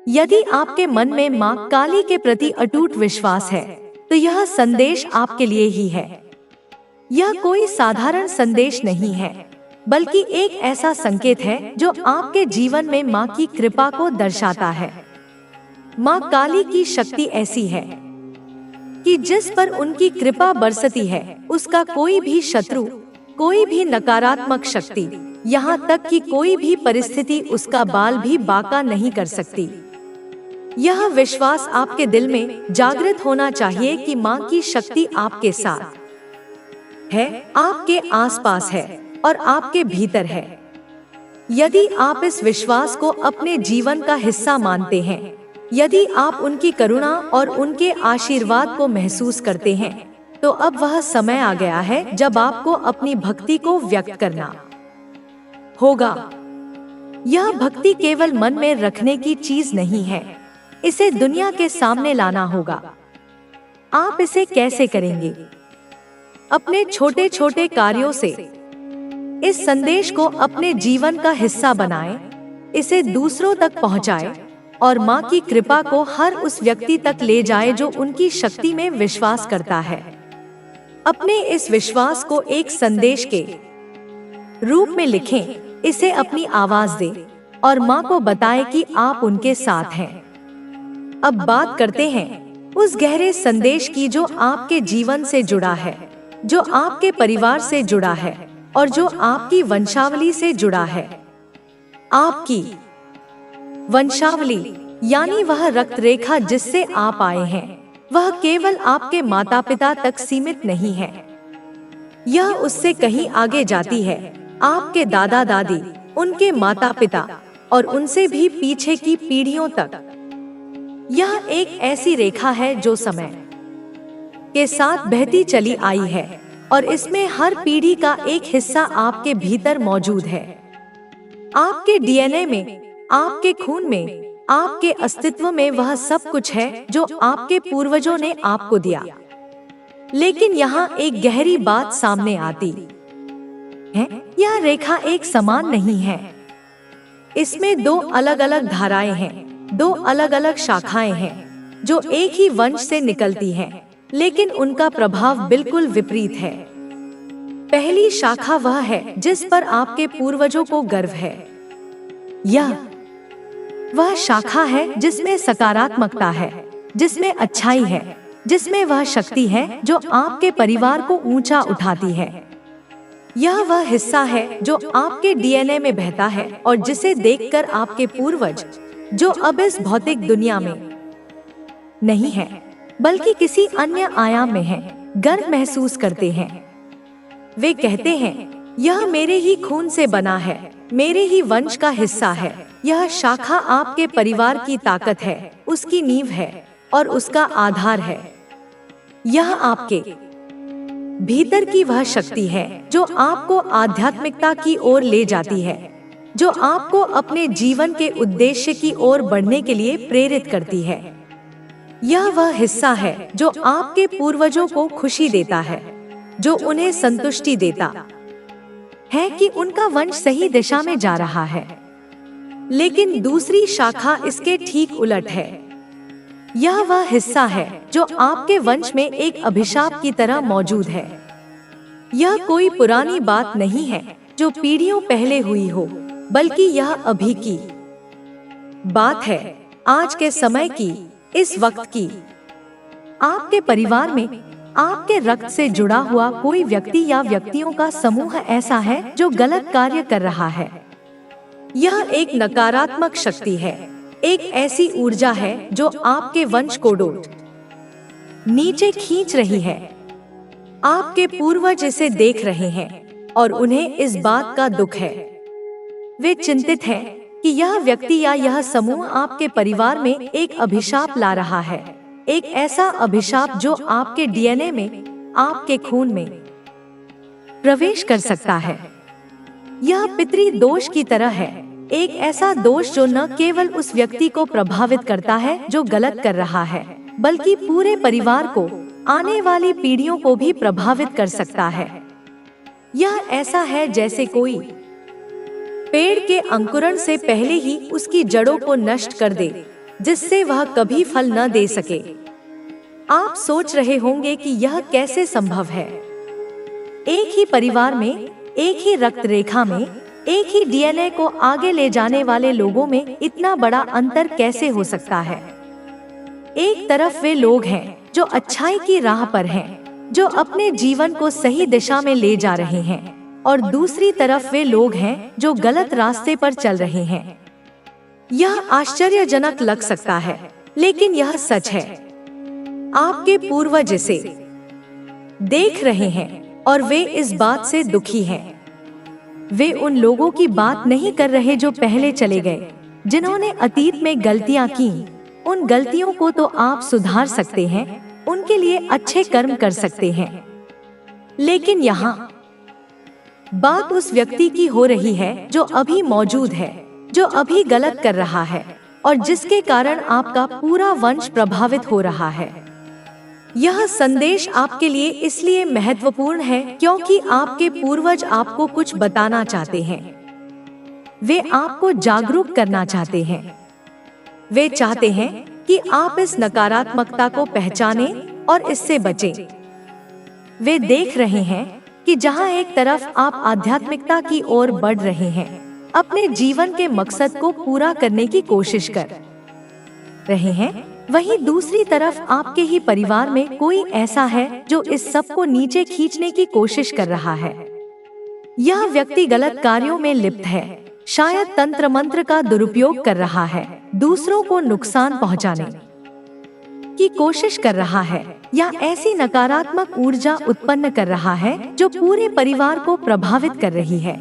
यदि आपके मन में मां काली के प्रति अटूट विश्वास है, तो यह संदेश आपके लिए ही है। यह कोई साधारण संदेश नहीं है, बल्कि एक ऐसा संकेत है जो आपके जीवन में मां की कृपा को दर्शाता है। मां काली की शक्ति ऐसी है कि जिस पर उनकी कृपा बरसती है, उसका कोई भी शत्रु, कोई भी नकारात्मक शक्ति, यहाँ तक कि कोई भी परिस्थिति उसका बाल भी बांका नहीं कर सकती। यह विश्वास आपके दिल में जागृत होना चाहिए कि मां की शक्ति आपके साथ है, आपके आसपास है और आपके भीतर है। यदि आप इस विश्वास को अपने जीवन का हिस्सा मानते हैं, यदि आप उनकी करुणा और उनके आशीर्वाद को महसूस करते हैं, तो अब वह समय आ गया है जब आपको अपनी भक्ति को व्यक्त करना होगा। यह भक्ति केवल मन में रखने की चीज नहीं है, इसे दुनिया के सामने लाना होगा। आप इसे कैसे करेंगे? अपने छोटे छोटे कार्यों से इस संदेश को अपने जीवन का हिस्सा बनाएं, इसे दूसरों तक पहुंचाएं और मां की कृपा को हर उस व्यक्ति तक ले जाए जो उनकी शक्ति में विश्वास करता है। अपने इस विश्वास को एक संदेश के रूप में लिखें, इसे अपनी आवाज दें और मां को बताएं कि आप उनके साथ हैं। अब बात करते हैं उस गहरे संदेश की जो आपके जीवन से जुड़ा है, जो आपके परिवार से जुड़ा है और जो आपकी वंशावली से जुड़ा है। आपकी वंशावली यानी वह रक्त रेखा जिससे आप आए हैं, वह केवल आपके माता पिता तक सीमित नहीं है। यह उससे कहीं आगे जाती है, आपके दादा दादी, उनके माता पिता और उनसे भी पीछे की पीढ़ियों तक। यह एक ऐसी रेखा है जो समय के साथ बहती चली आई है और इसमें हर पीढ़ी का एक हिस्सा आपके भीतर मौजूद है। आपके डीएनए में, आपके खून में, आपके अस्तित्व में वह सब कुछ है जो आपके पूर्वजों ने आपको दिया। लेकिन यहाँ एक गहरी बात सामने आती है, यह रेखा एक समान नहीं है। इसमें दो अलग अलग धाराएं हैं, दो अलग अलग शाखाएं हैं जो एक ही वंश से निकलती हैं, लेकिन उनका प्रभाव बिल्कुल विपरीत है। पहली शाखा वह है जिस पर आपके पूर्वजों को गर्व है। यह वह शाखा है जिसमें सकारात्मकता है, जिसमें अच्छाई है, जिसमें वह शक्ति है जो आपके परिवार को ऊंचा उठाती है। यह वह हिस्सा है जो आपके डीएनए में बहता है और जिसे देखकर आपके पूर्वज, जो अब इस भौतिक दुनिया में नहीं है बल्कि किसी अन्य आयाम में है, गर्व महसूस करते हैं। वे कहते हैं, यह मेरे ही खून से बना है, मेरे ही वंश का हिस्सा है। यह शाखा आपके परिवार की ताकत है, उसकी नींव है और उसका आधार है। यह आपके भीतर की वह शक्ति है जो आपको आध्यात्मिकता की ओर ले जाती है, जो आपको अपने जीवन के उद्देश्य की ओर बढ़ने के लिए प्रेरित करती है। यह वह हिस्सा है जो आपके पूर्वजों को खुशी देता है, जो उन्हें संतुष्टि देता है कि उनका वंश सही दिशा में जा रहा है। लेकिन दूसरी शाखा इसके ठीक उलट है। यह वह हिस्सा है जो आपके वंश में एक अभिशाप की तरह मौजूद है। यह कोई पुरानी बात नहीं है जो पीढ़ियों पहले हुई हो, बल्कि यह अभी की बात है, आज के समय की, इस वक्त की। आपके परिवार में आपके रक्त से जुड़ा हुआ कोई व्यक्ति या व्यक्तियों का समूह ऐसा है जो गलत कार्य कर रहा है। यह एक नकारात्मक शक्ति है, एक ऐसी ऊर्जा है जो आपके वंश को डोट नीचे खींच रही है। आपके पूर्वज इसे देख रहे हैं और उन्हें इस बात का दुख है। वे चिंतित हैं कि यह व्यक्ति या यह समूह आपके परिवार में एक अभिशाप ला रहा है, एक ऐसा अभिशाप जो आपके डीएनए में, आपके खून में प्रवेश कर सकता है। यह पितृ दोष की तरह है, एक ऐसा दोष जो न केवल उस व्यक्ति को प्रभावित करता है जो गलत कर रहा है, बल्कि पूरे परिवार को, आने वाली पीढ़ियों को भी प्रभावित कर सकता है। यह ऐसा है जैसे कोई पेड़ के अंकुरण से पहले ही उसकी जड़ों को नष्ट कर दे, जिससे वह कभी फल न दे सके। आप सोच रहे होंगे कि यह कैसे संभव है। एक ही परिवार में, एक ही रक्त रेखा में, एक ही डीएनए को आगे ले जाने वाले लोगों में इतना बड़ा अंतर कैसे हो सकता है। एक तरफ वे लोग हैं जो अच्छाई की राह पर हैं, जो अपने जीवन को सही दिशा में ले जा रहे हैं, और दूसरी तरफ वे लोग हैं जो गलत रास्ते पर चल रहे हैं। यह आश्चर्यजनक लग सकता है, लेकिन यह सच है। आपके पूर्वज इसे देख रहे हैं और वे इस बात से दुखी हैं। वे उन लोगों की बात नहीं कर रहे जो पहले चले गए, जिन्होंने अतीत में गलतियां की। उन गलतियों को तो आप सुधार सकते हैं, उनके लिए अच्छे कर्म कर सकते हैं। लेकिन यहाँ बात उस व्यक्ति की हो रही है जो अभी मौजूद है, जो अभी गलत कर रहा है, और जिसके कारण आपका पूरा वंश प्रभावित हो रहा है। यह संदेश आपके लिए इसलिए महत्वपूर्ण है क्योंकि आपके पूर्वज आपको कुछ बताना चाहते हैं। वे आपको जागरूक करना चाहते हैं। वे चाहते हैं कि आप इस नकारात्मकता को पहचानें और इससे बचें। वे देख रहे हैं कि जहां एक तरफ आप आध्यात्मिकता की ओर बढ़ रहे हैं, अपने जीवन के मकसद को पूरा करने की कोशिश कर रहे हैं, वहीं दूसरी तरफ आपके ही परिवार में कोई ऐसा है जो इस सब को नीचे खींचने की कोशिश कर रहा है। यह व्यक्ति गलत कार्यों में लिप्त है, शायद तंत्र मंत्र का दुरुपयोग कर रहा है, दूसरों को नुकसान पहुंचाने की कोशिश कर रहा है, या ऐसी नकारात्मक ऊर्जा उत्पन्न कर रहा है जो पूरे परिवार को प्रभावित कर रही है।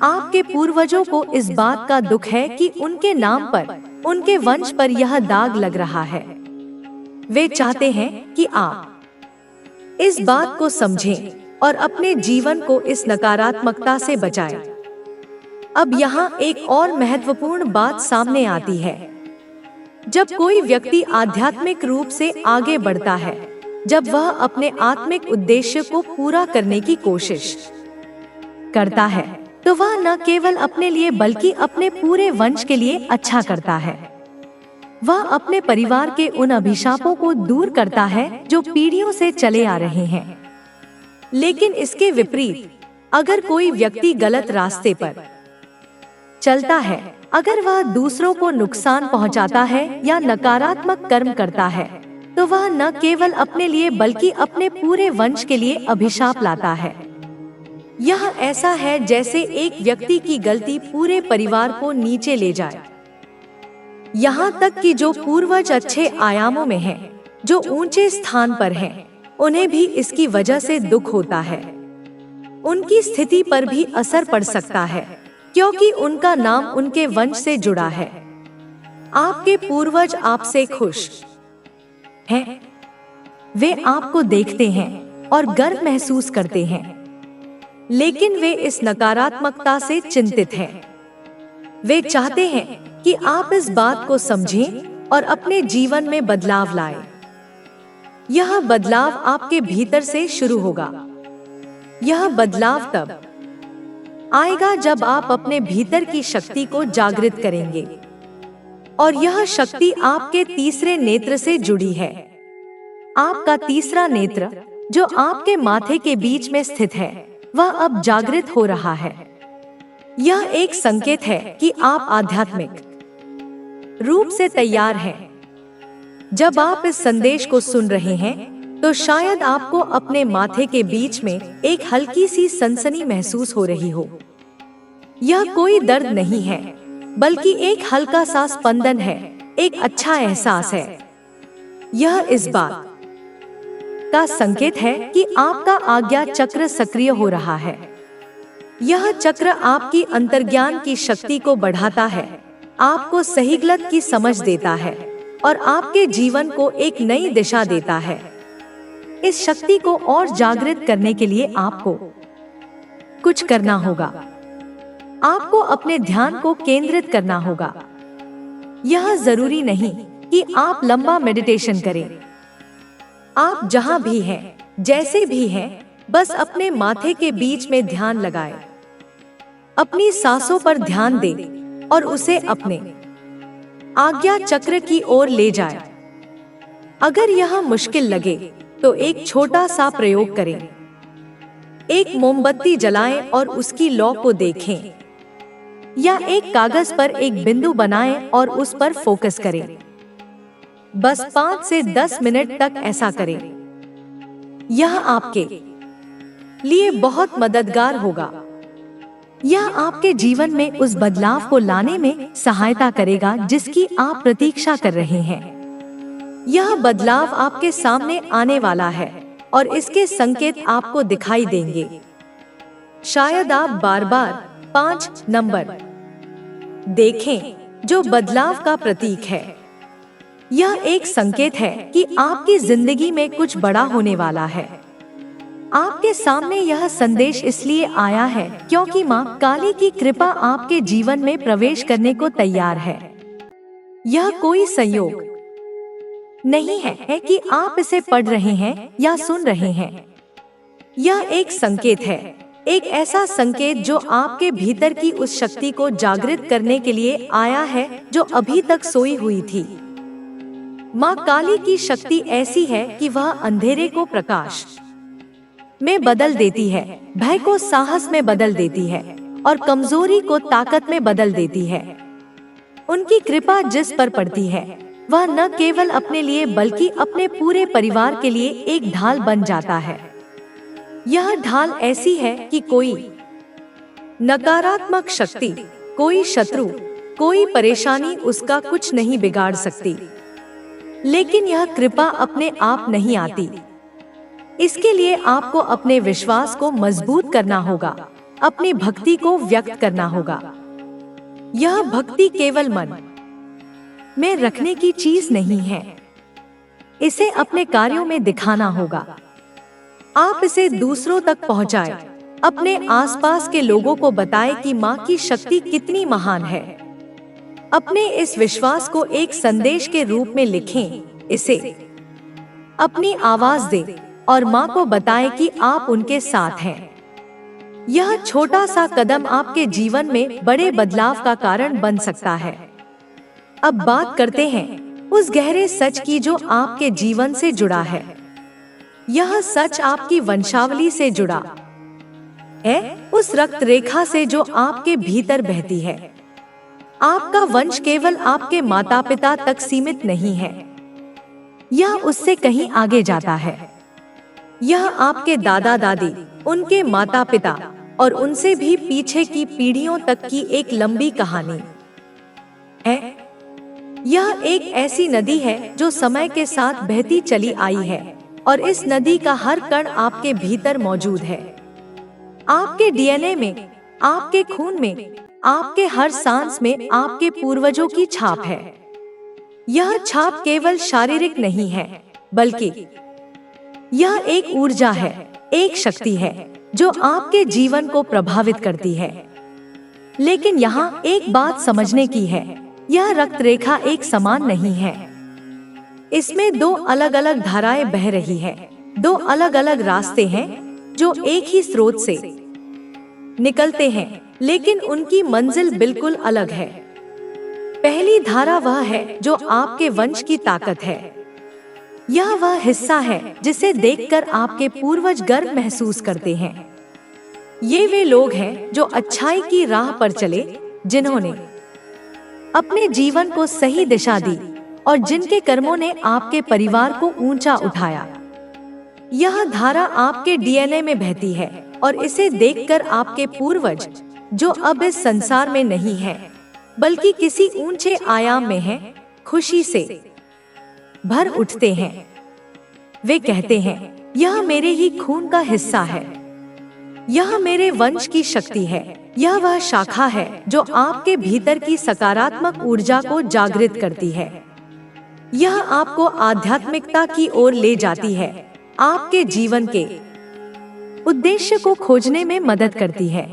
आपके पूर्वजों को इस बात का दुख है कि उनके नाम पर, उनके वंश पर यह दाग लग रहा है। वे चाहते हैं कि आप इस बात को समझें और अपने जीवन को इस नकारात्मकता से बचाएं। अब यहाँ एक और महत्वपूर्ण बात सामने आती है। जब कोई व्यक्ति आध्यात्मिक रूप से आगे बढ़ता है, जब वह अपने आत्मिक उद्देश्य को पूरा करने की कोशिश करता है, तो वह न केवल अपने लिए बल्कि अपने पूरे वंश के लिए अच्छा करता है। वह अपने परिवार के उन अभिशापों को दूर करता है जो पीढ़ियों से चले आ रहे हैं। लेकिन इसके विपरीत, अगर कोई व्यक्ति गलत रास्ते पर चलता है, अगर वह दूसरों को नुकसान पहुंचाता है या नकारात्मक कर्म करता है, तो वह न केवल अपने लिए बल्कि अपने पूरे वंश के लिए अभिशाप लाता है। यह ऐसा है जैसे एक व्यक्ति की गलती पूरे परिवार को नीचे ले जाए। यहाँ तक कि जो पूर्वज अच्छे आयामों में हैं, जो ऊंचे स्थान पर हैं, उन्हें भी इसकी वजह से दुख होता है। उनकी स्थिति पर भी असर पड़ सकता है, क्योंकि उनका नाम उनके वंश से जुड़ा है। आपके पूर्वज आपसे खुश हैं। वे आपको देखते हैं और गर्व महसूस करते हैं, लेकिन वे इस नकारात्मकता से चिंतित हैं। वे चाहते हैं कि आप इस बात को समझें और अपने जीवन में बदलाव लाएं। यह बदलाव आपके भीतर से शुरू होगा। यह बदलाव तब आएगा जब आप अपने भीतर की शक्ति को जागृत करेंगे, और यह शक्ति आपके तीसरे नेत्र से जुड़ी है। आपका तीसरा नेत्र, जो आपके माथे के बीच में स्थित है, वह अब जागृत हो रहा है। यह एक संकेत है कि आप आध्यात्मिक रूप से तैयार हैं। जब आप इस संदेश को सुन रहे हैं, तो शायद आपको अपने माथे के बीच में एक हल्की सी सनसनी महसूस हो रही हो। यह कोई दर्द नहीं है, बल्कि एक हल्का सा स्पंदन है, एक अच्छा एहसास है। यह इस बात का संकेत है कि आपका आज्ञा चक्र सक्रिय हो रहा है। यह चक्र आपकी अंतर्ज्ञान की शक्ति को बढ़ाता है, आपको सही गलत की समझ देता है और आपके जीवन को एक नई दिशा देता है। इस शक्ति को और जागृत करने के लिए आपको कुछ करना होगा। आपको अपने ध्यान को केंद्रित करना होगा। यह जरूरी नहीं कि आप लंबा मेडिटेशन करें। आप जहां भी हैं, जैसे भी हैं, बस अपने माथे के बीच में ध्यान लगाएं। अपनी सांसों पर ध्यान दें और उसे अपने आज्ञा चक्र की ओर ले जाए। अगर यह मुश्किल लगे तो एक छोटा सा प्रयोग करें। एक मोमबत्ती जलाएं और उसकी लौ को देखें, या एक कागज पर एक बिंदु बनाएं और उस पर फोकस करें। बस 5 से 10 मिनट तक ऐसा करें। यह आपके लिए बहुत मददगार होगा। यह आपके जीवन में उस बदलाव को लाने में सहायता करेगा जिसकी आप प्रतीक्षा कर रहे हैं। यह बदलाव आपके सामने आने वाला है और इसके संकेत आपको दिखाई देंगे। शायद आप बार-बार 5 नंबर देखें जो बदलाव का प्रतीक है। यह एक संकेत है कि आपकी जिंदगी में कुछ बड़ा होने वाला है। आपके सामने यह संदेश इसलिए आया है क्योंकि माँ काली की कृपा आपके जीवन में प्रवेश करने को तैयार है। यह कोई संयोग नहीं है कि आप इसे पढ़ रहे हैं या सुन रहे हैं। यह एक संकेत है, एक ऐसा संकेत जो आपके भीतर की उस शक्ति को जागृत करने के लिए आया है जो अभी तक सोई हुई थी। माँ काली की शक्ति ऐसी है कि वह अंधेरे को प्रकाश में बदल देती है, भय को साहस में बदल देती है और कमजोरी को ताकत में बदल देती है। उनकी कृपा जिस पर पड़ती है वह न केवल अपने लिए बल्कि अपने पूरे परिवार के लिए एक ढाल बन जाता है। यह ढाल ऐसी है कि कोई नकारात्मक शक्ति, कोई शत्रु, कोई परेशानी उसका कुछ नहीं बिगाड़ सकती। लेकिन यह कृपा अपने आप नहीं आती। इसके लिए आपको अपने विश्वास को मजबूत करना होगा, अपनी भक्ति को व्यक्त करना होगा। यह भक्ति केवल मन में रखने की चीज नहीं है, इसे अपने कार्यों में दिखाना होगा। आप इसे दूसरों तक पहुंचाएं, अपने आसपास के लोगों को बताएं कि माँ की शक्ति कितनी महान है। अपने इस विश्वास को एक संदेश के रूप में लिखें, इसे अपनी आवाज दें और माँ को बताएं कि आप उनके साथ हैं। यह छोटा सा कदम आपके जीवन में बड़े बदलाव का कारण बन सकता है। अब बात करते हैं उस गहरे सच की जो आपके जीवन से जुड़ा है। यह सच आपकी वंशावली से जुड़ा है, उस रक्त रेखा से जो आपके भीतर बहती है। आपका वंश केवल आपके माता पिता तक सीमित नहीं है, यह उससे कहीं आगे जाता है। यह आपके दादा दादी, उनके माता पिता और उनसे भी पीछे की पीढ़ियों तक की एक लंबी कहानी है। यह एक ऐसी नदी है जो समय के साथ बहती चली आई है और इस नदी का हर कण आपके भीतर मौजूद है। आपके डीएनए में, आपके खून में, आपके हर सांस में आपके पूर्वजों की छाप है। यह छाप केवल शारीरिक नहीं है, बल्कि यह एक ऊर्जा है, एक शक्ति है जो आपके जीवन को प्रभावित करती है। लेकिन यहाँ एक बात समझने की है, यह रक्त रेखा एक समान नहीं है। इसमें 2 अलग अलग धाराएं बह रही है, 2 अलग अलग रास्ते हैं जो एक ही स्रोत से निकलते हैं, लेकिन उनकी मंजिल बिल्कुल अलग है। पहली धारा वह है जो आपके वंश की ताकत है। यह वह हिस्सा है जिसे देखकर आपके पूर्वज गर्व महसूस करते हैं। ये वे लोग हैं जो अच्छाई की राह पर चले, जिन्होंने अपने जीवन को सही दिशा दी और जिनके कर्मों ने आपके परिवार को ऊंचा उठाया। यह धारा आपके डीएनए में बहती है और इसे देखकर आपके पूर्वज, जो अब इस संसार में नहीं हैं, बल्कि किसी ऊंचे आयाम में हैं, खुशी से भर उठते हैं। वे कहते हैं, यह मेरे ही खून का हिस्सा है, यह मेरे वंश की शक्ति है। यह वह शाखा है जो आपके भीतर की सकारात्मक ऊर्जा को जागृत करती है। यह आपको आध्यात्मिकता की ओर ले जाती है, आपके जीवन के उद्देश्य को खोजने में मदद करती है।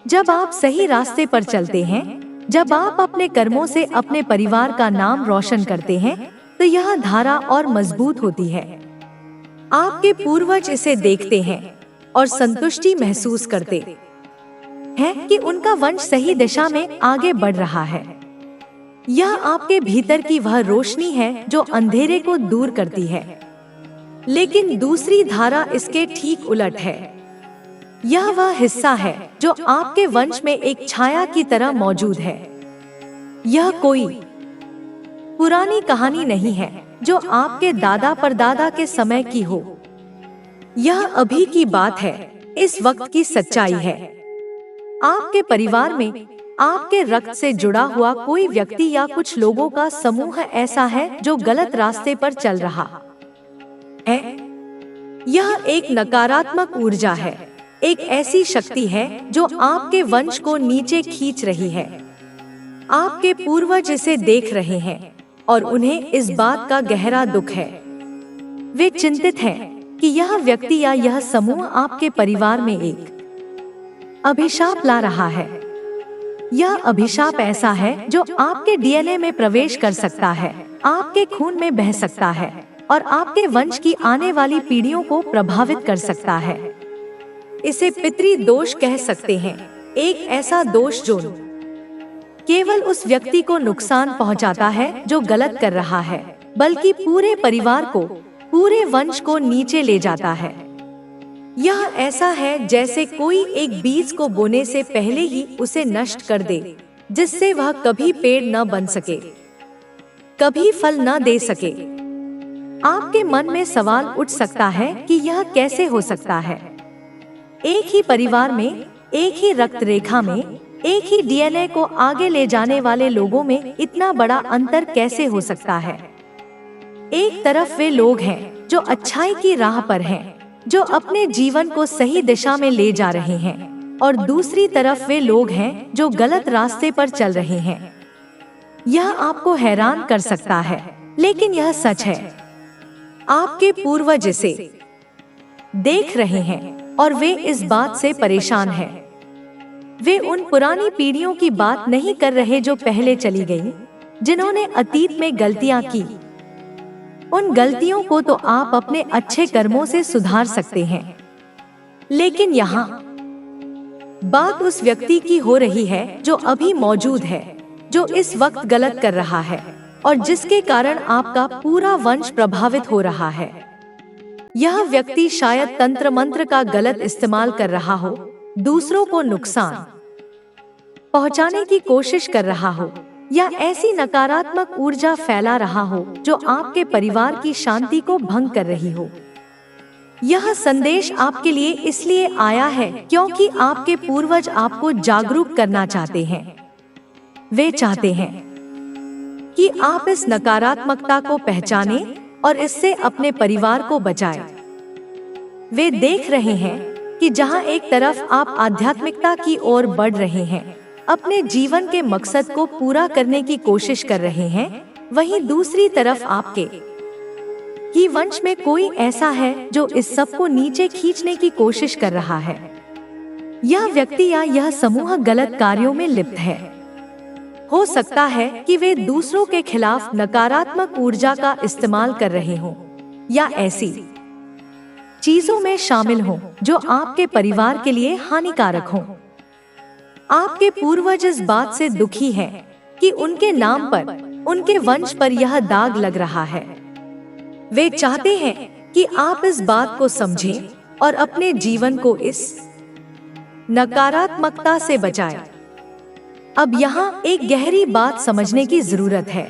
जब आप सही रास्ते पर चलते हैं, जब आप अपने कर्मों से अपने परिवार का नाम रोशन करते हैं, तो यह धारा और मजबूत होती है। आपके पूर्वज इसे देखते हैं और संतुष्टि महसूस करते हैं कि उनका वंश सही दिशा में आगे बढ़ रहा है। यह आपके भीतर की वह रोशनी है जो अंधेरे को दूर करती है। लेकिन दूसरी धारा इसके ठीक उलट है। यह वह हिस्सा है जो आपके वंश में एक छाया की तरह मौजूद है। यह कोई पुरानी कहानी नहीं है जो आपके दादा परदादा के समय की हो। यह अभी की बात है, इस वक्त की सच्चाई है। आपके परिवार में आपके रक्त से जुड़ा हुआ कोई व्यक्ति या कुछ लोगों का समूह ऐसा है जो गलत रास्ते पर चल रहा है। यह एक नकारात्मक ऊर्जा है, एक ऐसी शक्ति है जो आपके वंश को नीचे खींच रही है। आपके पूर्वज इसे देख रहे हैं और उन्हें इस बात का गहरा दुख है। वे चिंतित हैं कि यह व्यक्ति या यह समूह आपके परिवार में एक अभिशाप ला रहा है। यह अभिशाप ऐसा है जो आपके डीएनए में प्रवेश कर सकता है, आपके खून में बह सकता है और आपके वंश की आने वाली पीढ़ियों को प्रभावित कर सकता है। इसे पितृ दोष कह सकते हैं, एक ऐसा दोष जो केवल उस व्यक्ति को नुकसान पहुंचाता है जो गलत कर रहा है, बल्कि पूरे परिवार को, पूरे वंश को नीचे ले जाता है। यह ऐसा है जैसे कोई एक बीज को बोने से पहले ही उसे नष्ट कर दे, जिससे वह कभी पेड़ न बन सके, कभी फल न दे सके। आपके मन में सवाल उठ सकता है कि यह कैसे हो सकता है। एक ही परिवार में, एक ही रक्त रेखा में, एक ही डीएनए को आगे ले जाने वाले लोगों में इतना बड़ा अंतर कैसे हो सकता है। एक तरफ वे लोग हैं जो अच्छाई की राह पर हैं, जो अपने जीवन को सही दिशा में ले जा रहे हैं, और दूसरी तरफ वे लोग हैं जो गलत रास्ते पर चल रहे हैं। यह आपको हैरान कर सकता है, लेकिन यह सच है। आपके पूर्वज इसे देख रहे हैं और वे इस बात से परेशान हैं। वे उन पुरानी पीढ़ियों की बात नहीं कर रहे जो पहले चली गई, जिन्होंने अतीत में गलतियां की। उन गलतियों को तो आप अपने अच्छे कर्मों से सुधार सकते हैं, लेकिन यहाँ बात उस व्यक्ति की हो रही है जो अभी मौजूद है, जो इस वक्त गलत कर रहा है और जिसके कारण आपका पूरा वंश प्रभावित हो रहा है। यह व्यक्ति शायद तंत्र मंत्र का गलत इस्तेमाल कर रहा हो, दूसरों को नुकसान पहुंचाने की कोशिश कर रहा हो, या ऐसी नकारात्मक ऊर्जा फैला रहा हो जो आपके परिवार की शांति को भंग कर रही हो। यह संदेश आपके लिए इसलिए आया है क्योंकि आपके पूर्वज आपको जागरूक करना चाहते हैं। वे चाहते हैं कि आप इस नकारात्मकता को पहचानें और इससे अपने परिवार को बचाएं। वे देख रहे हैं कि जहां एक तरफ आप आध्यात्मिकता की ओर बढ़ रहे हैं, अपने जीवन के मकसद को पूरा करने की कोशिश कर रहे हैं, वहीं दूसरी तरफ आपके ही वंश में कोई ऐसा है जो इस सब को नीचे खींचने की कोशिश कर रहा है। यह व्यक्ति या यह समूह गलत कार्यों में लिप्त है। हो सकता है कि वे दूसरों के खिलाफ नकारात्मक ऊर्जा का इस्तेमाल कर रहे हों, या ऐसी चीजों में शामिल हों जो आपके परिवार के लिए हानिकारक हों। आपके पूर्वज इस बात से दुखी हैं कि उनके नाम पर, उनके वंश पर यह दाग लग रहा है। वे चाहते हैं कि आप इस बात को समझें और अपने जीवन को इस नकारात्मकता से बचाएं। अब यहाँ एक गहरी बात समझने की जरूरत है।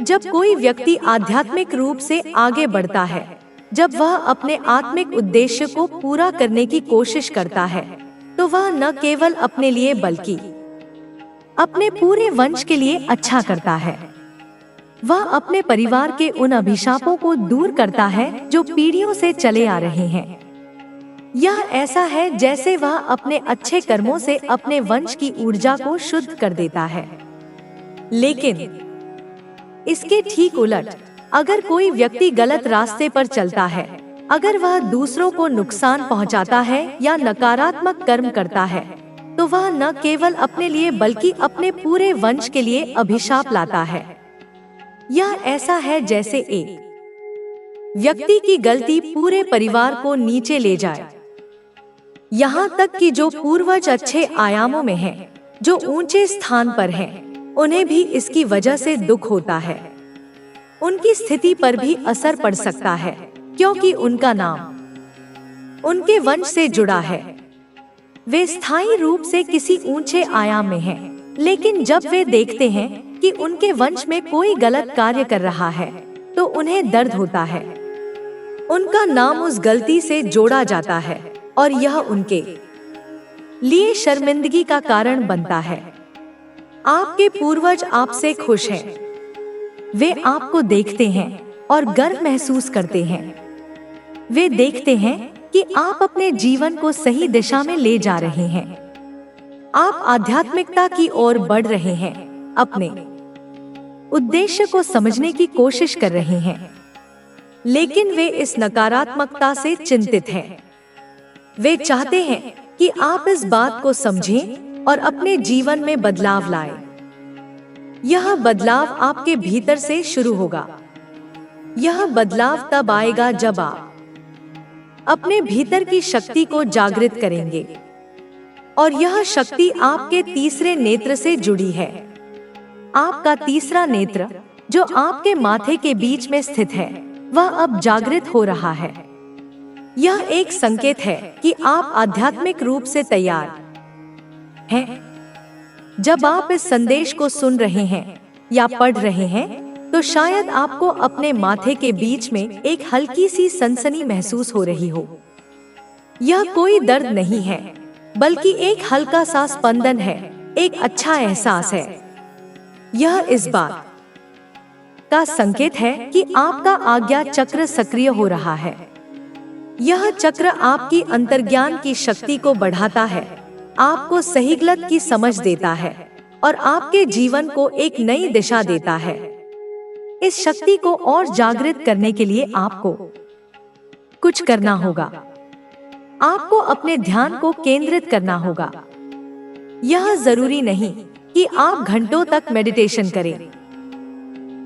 जब कोई व्यक्ति आध्यात्मिक रूप से आगे बढ़ता है, जब वह अपने आत्मिक उद्देश्य को पूरा करने की कोशिश करता है, तो वह न केवल अपने लिए बल्कि अपने पूरे वंश के लिए अच्छा करता है। वह अपने परिवार के उन अभिशापों को दूर करता है जो पीढ़ियों से चले आ रहे हैं। यह ऐसा है जैसे वह अपने अच्छे कर्मों से अपने वंश की ऊर्जा को शुद्ध कर देता है। लेकिन इसके ठीक उलट, अगर कोई व्यक्ति गलत रास्ते पर चलता है, अगर वह दूसरों को नुकसान पहुंचाता है या नकारात्मक कर्म करता है, तो वह न केवल अपने लिए बल्कि अपने पूरे वंश के लिए अभिशाप लाता है। यह ऐसा है जैसे एक व्यक्ति की गलती पूरे परिवार को नीचे ले जाए, यहाँ तक कि जो पूर्वज अच्छे आयामों में हैं, जो ऊंचे स्थान पर हैं, उन्हें भी इसकी वजह से दुख होता है। उनकी स्थिति पर भी असर पड़ सकता है, क्योंकि उनका नाम उनके वंश से जुड़ा है। वे स्थायी रूप से किसी ऊंचे आयाम में हैं, लेकिन जब वे देखते हैं कि उनके वंश में कोई गलत कार्य कर रहा है, तो उन्हें दर्द होता है। उनका नाम उस गलती से जोड़ा जाता है और यह उनके लिए शर्मिंदगी का कारण बनता है। आपके पूर्वज आपसे खुश हैं। वे आपको देखते हैं और गर्व महसूस करते हैं। वे देखते हैं कि आप अपने जीवन को सही दिशा में ले जा रहे हैं। आप आध्यात्मिकता की ओर बढ़ रहे हैं, अपने उद्देश्य को समझने की कोशिश कर रहे हैं, लेकिन वे इस नकारात्मकता से चिंतित हैं। वे चाहते हैं कि आप इस बात को समझें और अपने जीवन में बदलाव लाएं। यह बदलाव आपके भीतर से शुरू होगा। यह बदलाव तब आएगा जब आप अपने भीतर की शक्ति को जागृत करेंगे, और यह शक्ति आपके तीसरे नेत्र से जुड़ी है। आपका तीसरा नेत्र, जो आपके माथे के बीच में स्थित है, वह अब जागृत हो रहा है। यह एक संकेत है कि आप आध्यात्मिक रूप से तैयार हैं। जब आप इस संदेश को सुन रहे हैं या पढ़ रहे हैं, तो शायद आपको अपने माथे के बीच में एक हल्की सी सनसनी महसूस हो रही हो। यह कोई दर्द नहीं है, बल्कि एक हल्का सा स्पंदन है, एक अच्छा एहसास है। यह इस बात का संकेत है कि आपका आज्ञा चक्र सक्रिय हो रहा है। यह चक्र आपकी अंतर्ज्ञान की शक्ति को बढ़ाता है, आपको सही गलत की समझ देता है और आपके जीवन को एक नई दिशा देता है। इस शक्ति को और जागृत करने के लिए आपको कुछ करना होगा। आपको अपने ध्यान को केंद्रित करना होगा। यह जरूरी नहीं कि आप घंटों तक मेडिटेशन करें।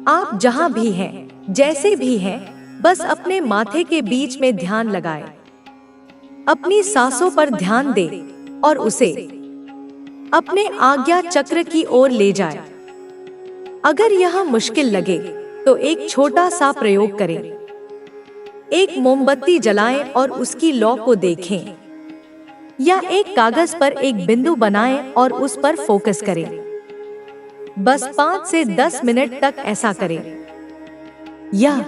आप जहां भी हैं, जैसे भी हैं, बस अपने माथे के बीच में ध्यान लगाएं। अपनी सांसों पर ध्यान दें और उसे अपने आज्ञा चक्र की ओर ले जाएं। अगर यह मुश्किल लगे तो एक छोटा सा प्रयोग करें। एक मोमबत्ती जलाएं और उसकी लौ को देखें, या एक कागज पर एक बिंदु बनाएं और उस पर फोकस करें। बस 5 से 10 मिनट तक ऐसा करें। यह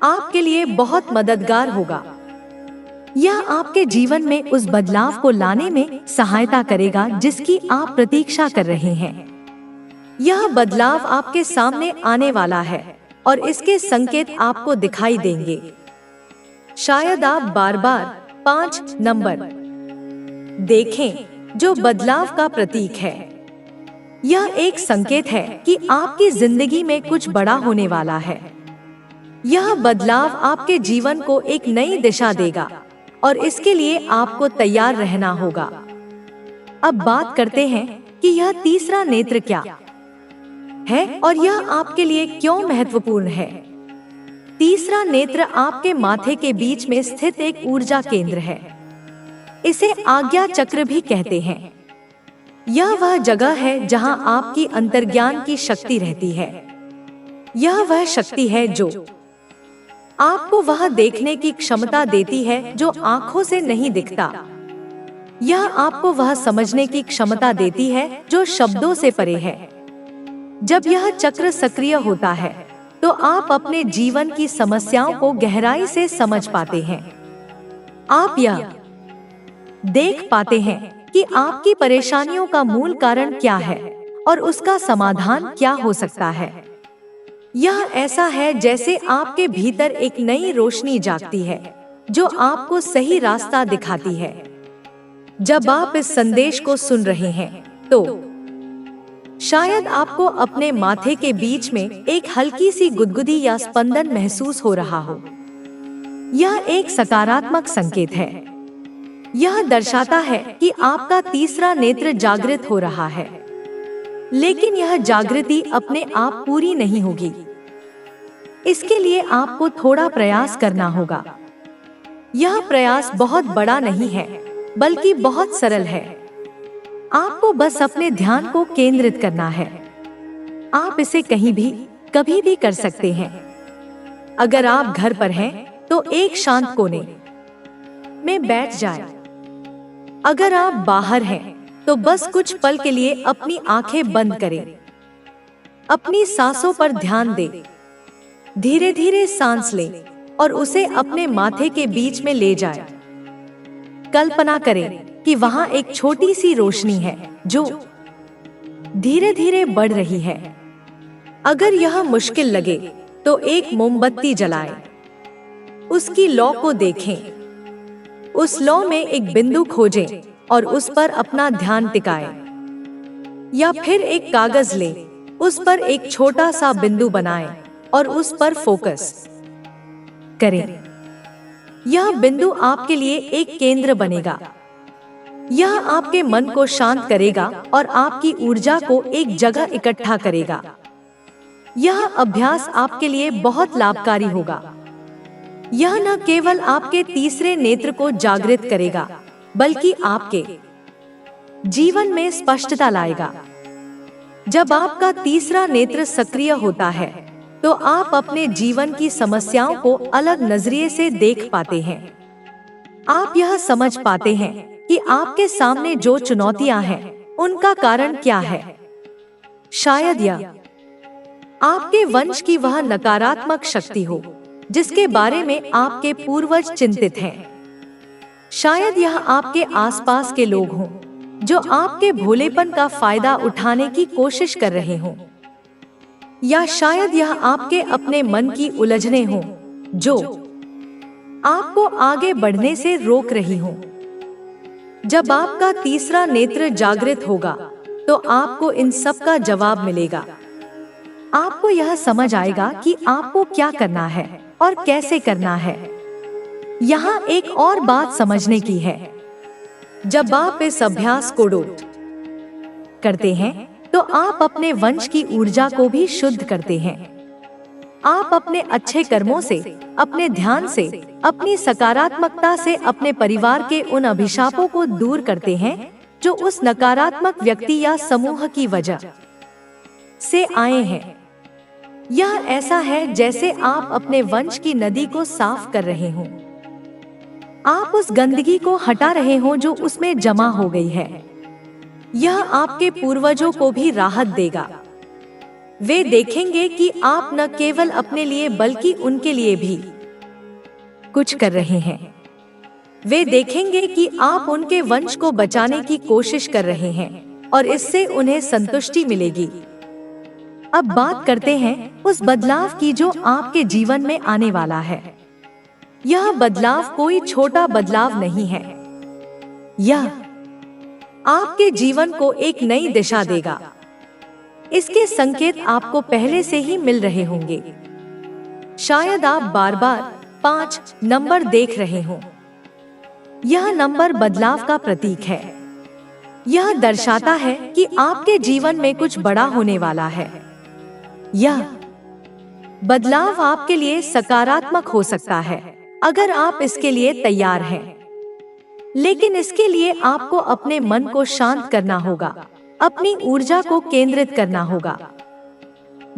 आपके लिए बहुत मददगार होगा। यह आपके जीवन में उस बदलाव को लाने में सहायता करेगा जिसकी आप प्रतीक्षा कर रहे हैं। यह बदलाव आपके सामने आने वाला है और इसके संकेत आपको दिखाई देंगे। शायद आप बार-बार 5 नंबर देखें, जो बदलाव का प्रतीक है। यह एक संकेत है कि आपकी जिंदगी में कुछ बड़ा होने वाला है। यह बदलाव आपके जीवन को एक नई दिशा देगा और इसके लिए आपको तैयार रहना होगा। अब बात करते हैं कि यह तीसरा नेत्र क्या है और यह आपके लिए क्यों महत्वपूर्ण है। तीसरा नेत्र आपके माथे के बीच में स्थित एक ऊर्जा केंद्र है। इसे आज्ञा चक्र भी कहते हैं। यह वह जगह है जहां आपकी अंतर्ज्ञान की शक्ति रहती है। यह वह शक्ति है जो आपको वह देखने की क्षमता देती है जो आंखों से नहीं दिखता। यह आपको वह समझने की क्षमता देती है जो शब्दों से परे है। जब यह चक्र सक्रिय होता है, तो आप अपने जीवन की समस्याओं को गहराई से समझ पाते हैं। आप यह देख पाते हैं कि आपकी परेशानियों का मूल कारण क्या है और उसका समाधान क्या हो सकता है। यह ऐसा है जैसे आपके भीतर एक नई रोशनी जागती है जो आपको सही रास्ता दिखाती है। जब आप इस संदेश को सुन रहे हैं, तो शायद आपको अपने माथे के बीच में एक हल्की सी गुदगुदी या स्पंदन महसूस हो रहा हो। यह एक सकारात्मक संकेत है। यह दर्शाता है कि आपका तीसरा नेत्र जागृत हो रहा है। लेकिन यह जागृति अपने आप पूरी नहीं होगी। इसके लिए आपको थोड़ा प्रयास करना होगा। यह प्रयास बहुत बड़ा नहीं है, बल्कि बहुत सरल है। आपको बस अपने ध्यान को केंद्रित करना है। आप इसे कहीं भी कभी भी कर सकते हैं। अगर आप घर पर हैं तो एक शांत कोने में बैठ जाएं। अगर आप बाहर हैं तो बस कुछ पल के लिए अपनी आंखें बंद करें। अपनी सांसों पर ध्यान दें। धीरे धीरे सांस लें और उसे अपने माथे के बीच में ले जाएं। कल्पना करें कि वहां एक छोटी सी रोशनी है जो धीरे धीरे बढ़ रही है। अगर यह मुश्किल लगे तो एक मोमबत्ती जलाएं। उसकी लौ को देखें। उस लौ में एक बिंदु खोजें और उस पर अपना ध्यान टिकाएं। या फिर एक कागज लें, उस पर एक छोटा सा बिंदु बनाएं और उस पर फोकस करें। यह बिंदु आपके लिए एक केंद्र बनेगा। यह आपके मन को शांत करेगा और आपकी ऊर्जा को एक जगह इकट्ठा करेगा। यह अभ्यास आपके लिए बहुत लाभकारी होगा। यह न केवल आपके तीसरे नेत्र को जागृत करेगा, बल्कि आपके जीवन में स्पष्टता लाएगा। जब आपका तीसरा नेत्र सक्रिय होता है, तो आप अपने जीवन की समस्याओं को अलग नजरिए से देख पाते हैं। आप यह समझ पाते हैं कि आपके सामने जो चुनौतियां हैं, उनका कारण क्या है। शायद यह आपके वंश की वह नकारात्मक शक्ति हो जिसके बारे में आपके पूर्वज चिंतित हैं। शायद यह आपके आसपास के लोग हों जो आपके भोलेपन का फायदा उठाने की कोशिश कर रहे हों। या शायद यह आपके अपने मन की उलझनें हों जो आपको आगे बढ़ने से रोक रही हों। जब आपका तीसरा नेत्र जागृत होगा, तो आपको इन सब का जवाब मिलेगा। आपको यह समझ आएगा कि आपको क्या करना है और कैसे करना है। यहाँ एक और बात समझने की है। जब आप इस अभ्यास को डोट करते हैं, तो आप अपने वंश की ऊर्जा को भी शुद्ध करते हैं। आप अपने अच्छे कर्मों से, अपने ध्यान से, अपनी सकारात्मकता से अपने परिवार के उन अभिशापों को दूर करते हैं जो उस नकारात्मक व्यक्ति या समूह की वजह से आए हैं। यह ऐसा है जैसे आप अपने वंश की नदी को साफ कर रहे हों। आप उस गंदगी को हटा रहे हों जो उसमें जमा हो गई है। यह आपके पूर्वजों को भी राहत देगा। वे देखेंगे कि आप न केवल अपने लिए बल्कि उनके लिए भी कुछ कर रहे हैं। वे देखेंगे कि आप उनके वंश को बचाने की कोशिश कर रहे हैं और इससे उन्हें संतुष्टि मिलेगी। अब बात करते हैं उस बदलाव की जो आपके जीवन में आने वाला है। यह बदलाव कोई छोटा बदलाव नहीं है। यह आपके जीवन को एक नई दिशा देगा। इसके संकेत आपको पहले से ही मिल रहे होंगे। शायद आप बार बार 5 नंबर देख रहे हों। यह नंबर बदलाव का प्रतीक है। यह दर्शाता है कि आपके जीवन में कुछ बड़ा होने वाला है। यह बदलाव आपके लिए सकारात्मक हो सकता है अगर आप इसके लिए तैयार हैं। लेकिन इसके लिए आपको अपने मन को शांत करना होगा, अपनी ऊर्जा को केंद्रित करना होगा।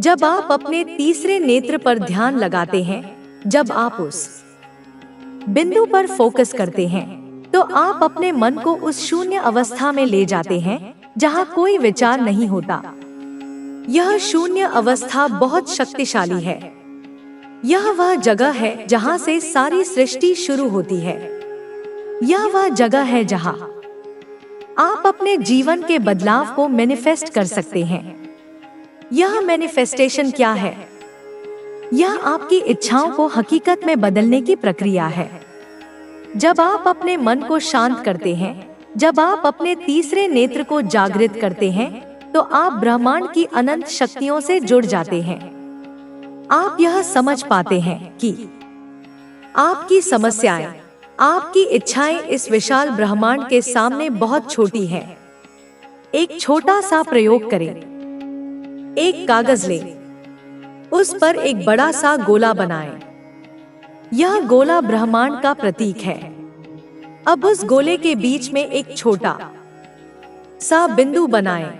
जब आप अपने तीसरे नेत्र पर ध्यान लगाते हैं, जब आप उस बिंदु पर फोकस करते हैं, तो आप अपने मन को उस शून्य अवस्था में ले जाते हैं जहां कोई विचार नहीं होता। यह शून्य अवस्था बहुत शक्तिशाली है। यह वह जगह है जहां से सारी सृष्टि शुरू होती है। यह वह जगह है जहां आप अपने जीवन के बदलाव को मैनिफेस्ट कर सकते हैं। यह मैनिफेस्टेशन क्या है? यह आपकी इच्छाओं को हकीकत में बदलने की प्रक्रिया है। जब आप अपने मन को शांत करते हैं, जब आप अपने तीसरे नेत्र को जागृत करते हैं, तो आप ब्रह्मांड की अनंत शक्तियों से जुड़ जाते हैं। आप यह समझ पाते हैं कि आपकी समस्याएं, आपकी इच्छाएं इस विशाल ब्रह्मांड के सामने बहुत छोटी हैं। एक छोटा सा प्रयोग करें। एक कागज लें, उस पर एक बड़ा सा गोला बनाएं। यह गोला ब्रह्मांड का प्रतीक है। अब उस गोले के बीच में एक छोटा सा बिंदु बनाएं।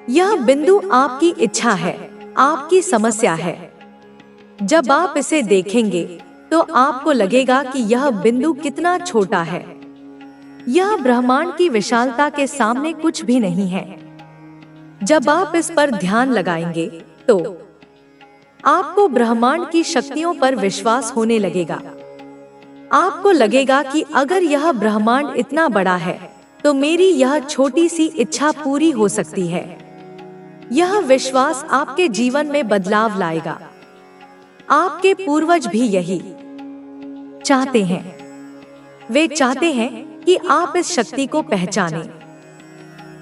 यह बिंदु आपकी इच्छा है, आपकी समस्या है। जब आप इसे देखेंगे तो आपको लगेगा कि यह बिंदु कितना छोटा है। यह ब्रह्मांड की विशालता के सामने कुछ भी नहीं है। जब आप इस पर ध्यान लगाएंगे तो आपको ब्रह्मांड की शक्तियों पर विश्वास होने लगेगा। आपको लगेगा कि अगर यह ब्रह्मांड इतना बड़ा है तो मेरी यह छोटी सी इच्छा पूरी हो सकती है। यह विश्वास आपके जीवन में बदलाव लाएगा। आपके पूर्वज भी यही चाहते हैं। वे चाहते हैं कि आप इस शक्ति को पहचानें।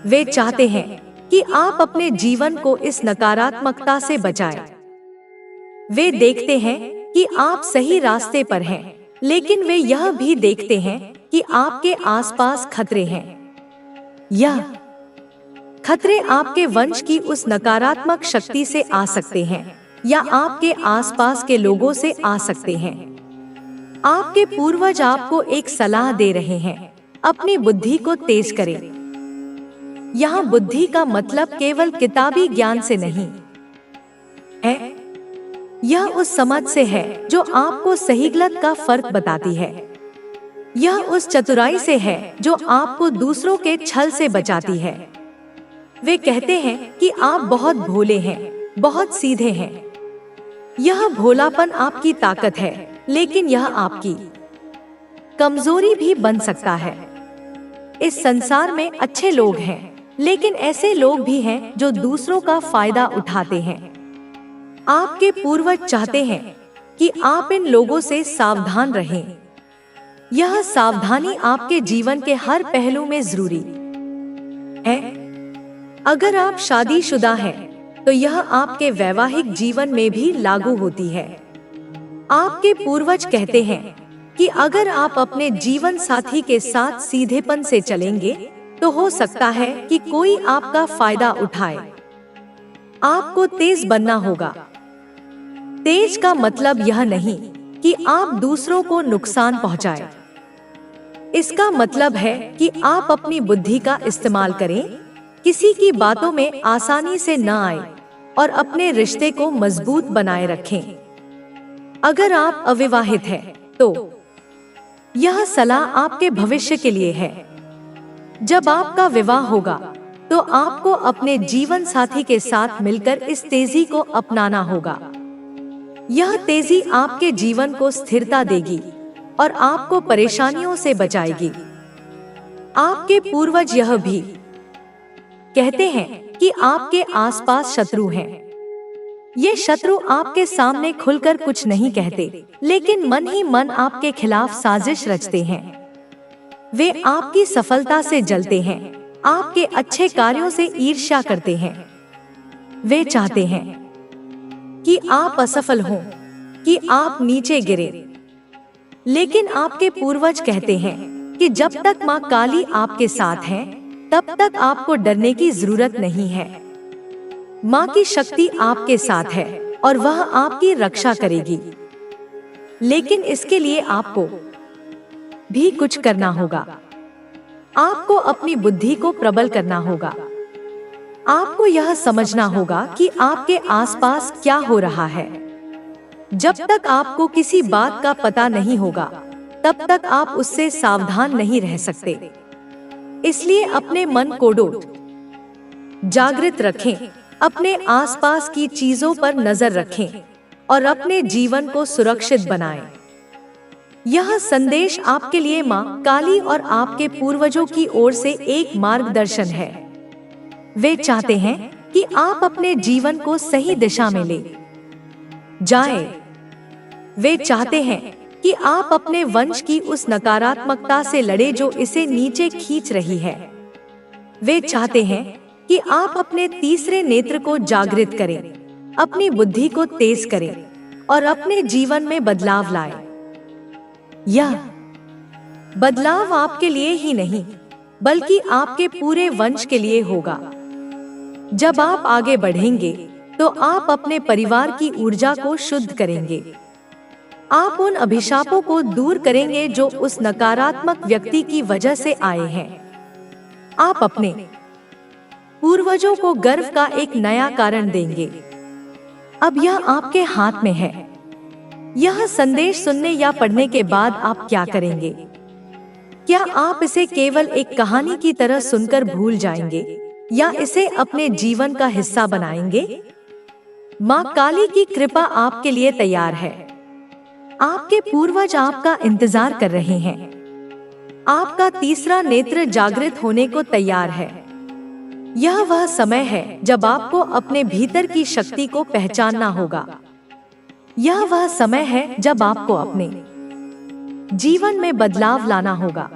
वे चाहते हैं कि आप अपने जीवन को इस नकारात्मकता से बचाएं। वे देखते हैं कि आप सही रास्ते पर हैं, लेकिन वे यह भी देखते हैं कि आपके आसपास खतरे हैं। यह खतरे आपके वंश की उस नकारात्मक शक्ति से आ सकते हैं या आपके आसपास के लोगों से आ सकते हैं। आपके पूर्वज आपको एक सलाह दे रहे हैं, अपनी बुद्धि को तेज करें। यहाँ बुद्धि का मतलब केवल किताबी ज्ञान से नहीं है, यह उस समझ से है जो आपको सही गलत का फर्क बताती है। यह उस चतुराई से है जो आपको दूसरों के छल से बचाती है। वे कहते हैं कि आप बहुत भोले हैं, बहुत सीधे हैं। यह भोलापन आपकी ताकत है, लेकिन यह आपकी कमजोरी भी बन सकता है। इस संसार में अच्छे लोग हैं, लेकिन ऐसे लोग भी हैं जो दूसरों का फायदा उठाते हैं। आपके पूर्वज चाहते हैं कि आप इन लोगों से सावधान रहें। यह सावधानी आपके जीवन के हर पहलू में जरूरी है। अगर आप शादीशुदा हैं, तो यह आपके वैवाहिक जीवन में भी लागू होती है। आपके पूर्वज कहते हैं कि अगर आप अपने जीवन साथी के साथ सीधेपन से चलेंगे तो हो सकता है कि कोई आपका फायदा उठाए। आपको तेज बनना होगा। तेज का मतलब यह नहीं कि आप दूसरों को नुकसान पहुंचाएं। इसका मतलब है कि आप अपनी बुद्धि का इस्तेमाल करें, किसी की बातों में आसानी से न आए और अपने रिश्ते को मजबूत बनाए रखें। अगर आप अविवाहित हैं, तो यह सलाह आपके भविष्य के लिए है। जब आपका विवाह होगा, तो आपको अपने जीवन साथी के साथ मिलकर इस तेजी को अपनाना होगा। यह तेजी आपके जीवन को स्थिरता देगी और आपको परेशानियों से बचाएगी। आपके पूर्वज यह भी कहते हैं कि आपके आसपास शत्रु हैं। ये शत्रु आपके सामने खुलकर कुछ नहीं कहते, लेकिन मन ही मन आपके खिलाफ साजिश रचते हैं। वे आपकी सफलता से जलते हैं, आपके अच्छे कार्यों से ईर्ष्या करते हैं। वे चाहते हैं कि आप असफल हों, कि आप नीचे गिरे। लेकिन आपके पूर्वज कहते हैं कि जब तक माँ काली आपके साथ है, तब तक आपको डरने की जरूरत नहीं है। माँ की शक्ति आपके साथ है और वह आपकी रक्षा करेगी। लेकिन इसके लिए आपको भी कुछ करना होगा। आपको अपनी बुद्धि को प्रबल करना होगा। आपको यह समझना होगा कि आपके आसपास क्या हो रहा है। जब तक आपको किसी बात का पता नहीं होगा, तब तक आप उससे सावधान नहीं रह सकते। इसलिए अपने मन को जागृत रखें, अपने आसपास की चीजों पर नजर रखें और अपने जीवन को सुरक्षित बनाएं। यह संदेश आपके लिए माँ काली और आपके पूर्वजों की ओर से एक मार्गदर्शन है। वे चाहते हैं कि आप अपने जीवन को सही दिशा में ले जाएं। वे चाहते हैं कि आप अपने वंश की उस नकारात्मकता से लड़े जो इसे नीचे खींच रही है। वे चाहते हैं कि आप अपने तीसरे नेत्र को जागृत करें, अपनी बुद्धि को तेज करें और अपने जीवन में बदलाव लाएं। यह बदलाव आपके लिए ही नहीं, बल्कि आपके पूरे वंश के लिए होगा। जब आप आगे बढ़ेंगे, तो आप अपने परिवार की ऊर्जा को शुद्ध करेंगे। आप उन अभिशापों को दूर करेंगे जो उस नकारात्मक व्यक्ति की वजह से आए हैं। आप अपने पूर्वजों को गर्व का एक नया कारण देंगे। अब यह आपके हाथ में है। यह संदेश सुनने या पढ़ने के बाद आप क्या करेंगे? क्या आप इसे केवल एक कहानी की तरह सुनकर भूल जाएंगे या इसे अपने जीवन का हिस्सा बनाएंगे? माँ काली की कृपा आपके लिए तैयार है। आपके पूर्वज आपका इंतजार कर रहे हैं। आपका तीसरा नेत्र जागृत होने को तैयार है। यह वह समय है जब आपको अपने भीतर की शक्ति को पहचानना होगा। यह वह समय है जब आपको अपने जीवन में बदलाव लाना होगा।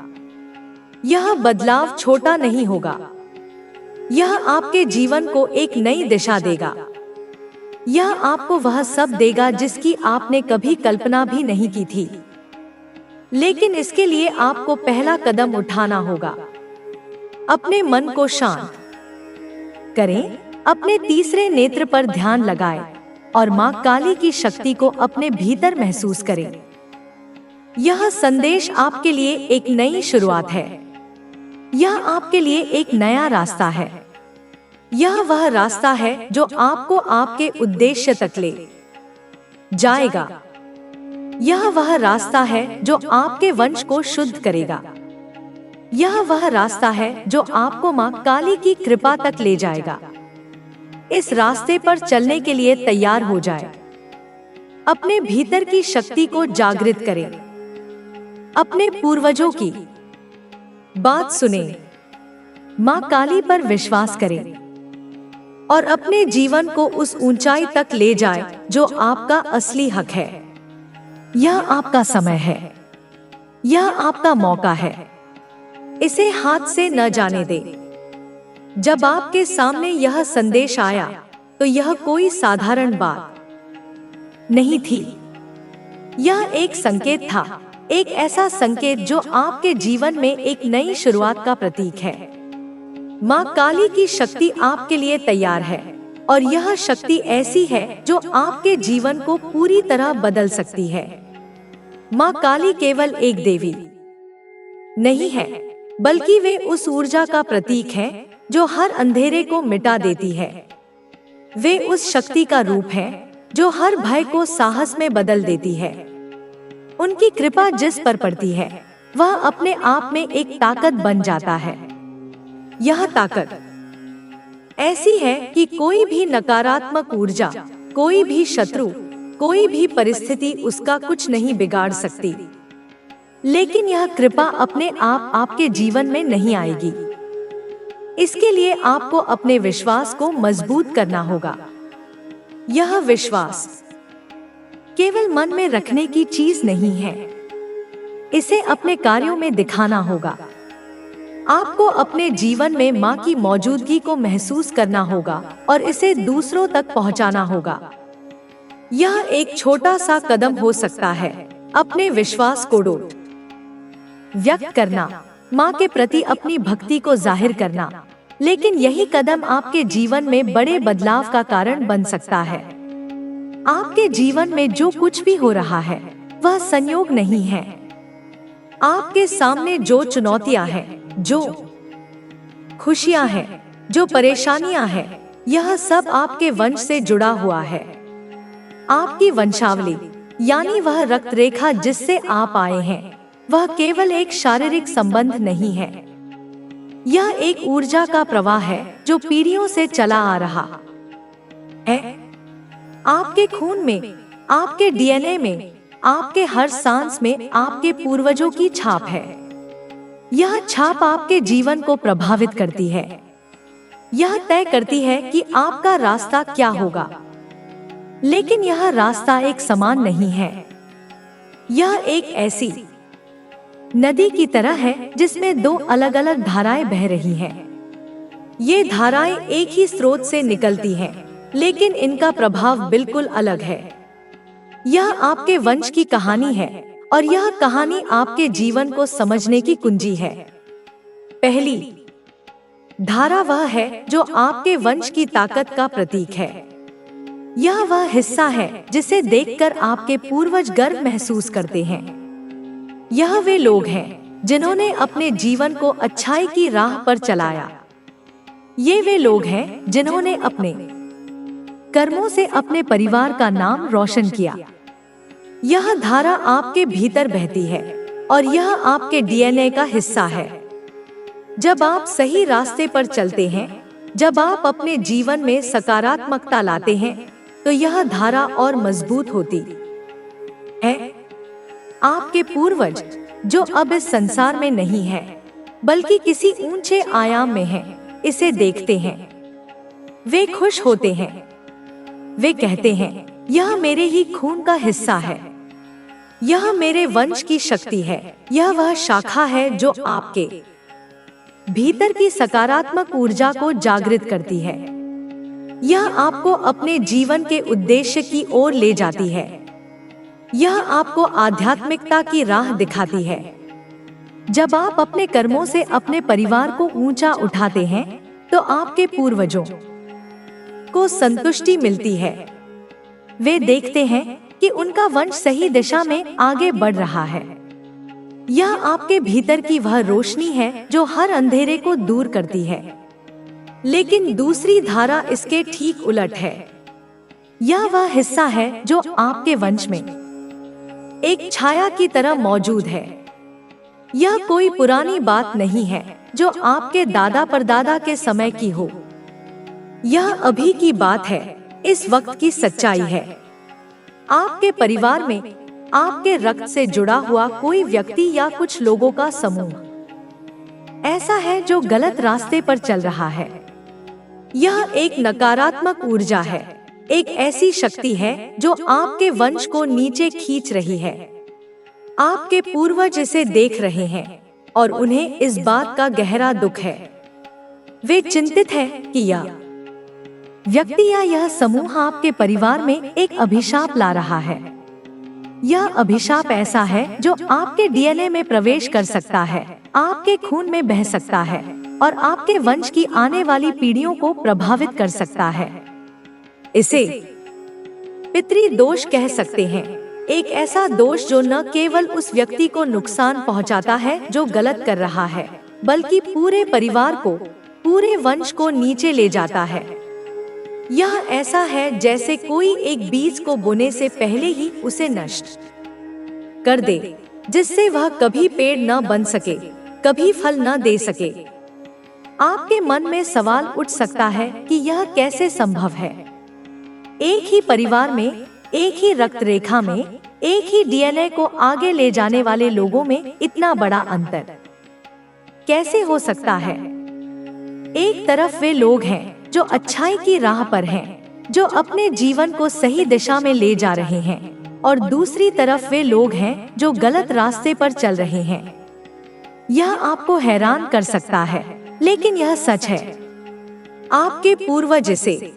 यह बदलाव छोटा नहीं होगा। यह आपके जीवन को एक नई दिशा देगा। यह आपको वह सब देगा जिसकी आपने कभी कल्पना भी नहीं की थी। लेकिन इसके लिए आपको पहला कदम उठाना होगा। अपने मन को शांत करें, अपने तीसरे नेत्र पर ध्यान लगाएं और माँ काली की शक्ति को अपने भीतर महसूस करें। यह संदेश आपके लिए एक नई शुरुआत है। यह आपके लिए एक नया रास्ता है। यह वह रास्ता है जो आपको आपके उद्देश्य तक ले जाएगा। यह वह रास्ता है जो आपके वंश को शुद्ध करेगा। यह वह रास्ता है जो आपको माँ काली की कृपा तक ले जाएगा। इस रास्ते पर चलने के लिए तैयार हो जाए। अपने भीतर की शक्ति को जागृत करें। अपने पूर्वजों की बात सुने, माँ काली पर विश्वास करें और अपने जीवन को उस ऊंचाई तक ले जाए जो आपका असली हक है। यह आपका समय है। यह आपका मौका है। इसे हाथ से न जाने दें। जब आपके सामने यह संदेश आया तो यह कोई साधारण बात नहीं थी। यह एक संकेत था, एक ऐसा संकेत जो आपके जीवन में एक नई शुरुआत का प्रतीक है। माँ काली की शक्ति आपके लिए तैयार है और यह शक्ति ऐसी है जो आपके जीवन को पूरी तरह बदल सकती है। माँ काली केवल एक देवी नहीं है, बल्कि वे उस ऊर्जा का प्रतीक है जो हर अंधेरे को मिटा देती है। वे उस शक्ति का रूप है जो हर भय को साहस में बदल देती है। उनकी कृपा जिस पर पड़ती है वह अपने आप में एक ताकत बन जाता है। यह ताकत ऐसी है कि कोई भी नकारात्मक ऊर्जा, कोई भी शत्रु, कोई भी परिस्थिति उसका कुछ नहीं बिगाड़ सकती। लेकिन यह कृपा अपने आप आपके जीवन में नहीं आएगी। इसके लिए आपको अपने विश्वास को मजबूत करना होगा। यह विश्वास केवल मन में रखने की चीज नहीं है। इसे अपने कार्यों में दिखाना होगा। आपको अपने जीवन में माँ की मौजूदगी को महसूस करना होगा और इसे दूसरों तक पहुँचाना होगा। यह एक छोटा सा कदम हो सकता है, अपने विश्वास को व्यक्त करना, माँ के प्रति अपनी भक्ति को जाहिर करना। लेकिन यही कदम आपके जीवन में बड़े बदलाव का कारण बन सकता है। आपके जीवन में जो कुछ भी हो रहा है वह संयोग नहीं है। आपके सामने जो चुनौतियां हैं, जो खुशियां हैं, जो परेशानियां हैं, यह सब आपके वंश से जुड़ा हुआ है। आपकी वंशावली यानी वह रक्त रेखा जिससे आप आए हैं, वह केवल एक शारीरिक संबंध नहीं है। यह एक ऊर्जा का प्रवाह है जो पीढ़ियों से चला आ रहा है। आपके खून में, आपके डीएनए में, आपके हर सांस में आपके पूर्वजों की छाप है। यह छाप आपके जीवन को प्रभावित करती है। यह तय करती है कि आपका रास्ता क्या होगा। लेकिन यह रास्ता एक समान नहीं है। यह एक ऐसी नदी की तरह है जिसमें दो अलग अलग धाराएं बह रही हैं। ये धाराएं एक ही स्रोत से निकलती हैं, लेकिन इनका प्रभाव बिल्कुल अलग है। यह आपके वंश की कहानी है और यह कहानी आपके जीवन को समझने की कुंजी है। पहली धारा वह है जो आपके वंश की ताकत का प्रतीक है। यह वह हिस्सा है जिसे देखकर आपके पूर्वज गर्व महसूस करते हैं। यह वे लोग हैं जिन्होंने अपने जीवन को अच्छाई की राह पर चलाया। ये वे लोग हैं जिन्होंने अपने कर्मों से अपने परिवार का नाम रोशन किया। यह धारा आपके भीतर बहती है और यह आपके डीएनए का हिस्सा है। जब आप सही रास्ते पर चलते हैं, जब आप अपने जीवन में सकारात्मकता लाते हैं, तो यह धारा और मजबूत होती है। आपके पूर्वज जो अब इस संसार में नहीं है, बल्कि किसी ऊंचे आयाम में हैं, इसे देखते हैं। वे खुश होते हैं। वे कहते हैं, यह मेरे ही खून का हिस्सा है, यह मेरे वंश की शक्ति है, यह वह शाखा है जो आपके भीतर की सकारात्मक ऊर्जा को जागृत करती है। यह आपको अपने जीवन के उद्देश्य की ओर ले जाती है। यह आपको आध्यात्मिकता की राह दिखाती है। जब आप अपने कर्मों से अपने परिवार को ऊंचा उठाते हैं, तो आपके पूर्वजों को संतुष्टि मिलती है। वे देखते हैं कि उनका वंश सही दिशा में आगे बढ़ रहा है। यह आपके भीतर की वह रोशनी है जो हर अंधेरे को दूर करती है। लेकिन दूसरी धारा इसके ठीक उलट है। यह वह हिस्सा है जो आपके वंश में एक छाया की तरह मौजूद है। यह कोई पुरानी बात नहीं है जो आपके दादा परदादा के समय की हो। यह अभी की बात है, इस वक्त की सच्चाई है। आपके परिवार में आपके रक्त से जुड़ा हुआ कोई व्यक्ति या कुछ लोगों का समूह ऐसा है जो गलत रास्ते पर चल रहा है। यह एक नकारात्मक ऊर्जा है, एक ऐसी शक्ति है जो आपके वंश को नीचे खींच रही है। आपके पूर्वज इसे देख रहे हैं और उन्हें इस बात का गहरा दुख है। वे चिंतित हैं कि यह व्यक्ति या यह समूह आपके परिवार में एक अभिशाप ला रहा है। यह अभिशाप ऐसा है जो आपके डीएनए में प्रवेश कर सकता है, आपके खून में बह सकता है और आपके वंश की आने वाली पीढ़ियों को प्रभावित कर सकता है। इसे पितृ दोष कह सकते हैं, एक ऐसा दोष जो न केवल उस व्यक्ति को नुकसान पहुंचाता है जो गलत कर रहा है, बल्कि पूरे परिवार को, पूरे वंश को नीचे ले जाता है। यह ऐसा है जैसे कोई एक बीज को बोने से पहले ही उसे नष्ट कर दे, जिससे वह कभी पेड़ न बन सके, कभी फल न दे सके। आपके मन में सवाल उठ सकता है कि यह कैसे संभव है। एक ही परिवार में, एक ही रक्त रेखा में, एक ही डीएनए को आगे ले जाने वाले लोगों में इतना बड़ा अंतर कैसे हो सकता है। एक तरफ वे लोग हैं जो अच्छाई की राह पर हैं, जो अपने जीवन को सही दिशा में ले जा रहे हैं, और दूसरी तरफ वे लोग हैं जो गलत रास्ते पर चल रहे हैं। यह आपको हैरान कर सकता है, लेकिन यह सच है। आपके पूर्वज इसे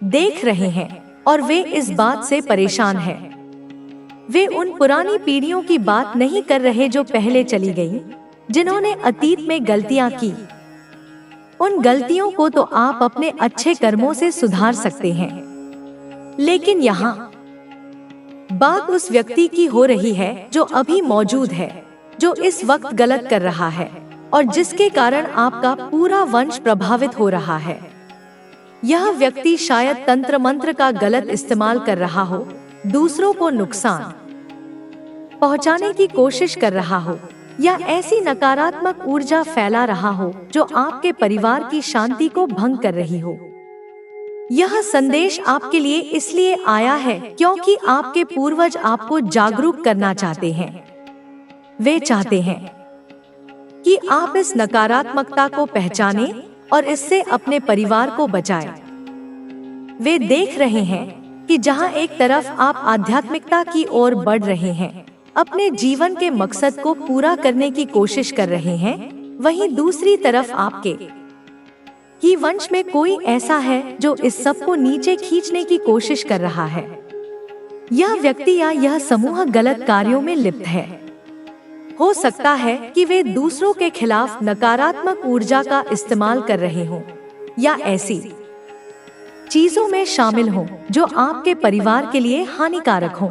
देख रहे हैं और वे इस बात से परेशान हैं। वे उन पुरानी पीढ़ियों की बात नहीं कर रहे जो पहले चली गईं, जिन्होंने अतीत में गलतियां की। उन गलतियों को तो आप अपने अच्छे कर्मों से सुधार सकते हैं, लेकिन यहाँ बात उस व्यक्ति की हो रही है जो अभी मौजूद है, जो इस वक्त गलत कर रहा है और जिसके कारण आपका पूरा वंश प्रभावित हो रहा है। यह व्यक्ति शायद तंत्र मंत्र का गलत इस्तेमाल कर रहा हो, दूसरों को नुकसान पहुंचाने की कोशिश कर रहा हो, या ऐसी नकारात्मक ऊर्जा फैला रहा हो जो आपके परिवार की शांति को भंग कर रही हो। यह संदेश आपके लिए इसलिए आया है क्योंकि आपके पूर्वज आपको जागरूक करना चाहते हैं। वे चाहते हैं कि आप इस नकारात्मकता को पहचानें और इससे अपने परिवार को बचाएं। वे देख रहे हैं कि जहां एक तरफ आप आध्यात्मिकता की ओर बढ़ रहे हैं, अपने जीवन के मकसद को पूरा करने की कोशिश कर रहे हैं, वहीं दूसरी तरफ आपके ही वंश में कोई ऐसा है जो इस सब को नीचे खींचने की कोशिश कर रहा है। यह व्यक्ति या यह समूह गलत कार्यों में लिप्त है। हो सकता है कि वे दूसरों के खिलाफ नकारात्मक ऊर्जा का इस्तेमाल कर रहे हों, या ऐसी चीजों में शामिल हों जो आपके परिवार के लिए हानिकारक हों।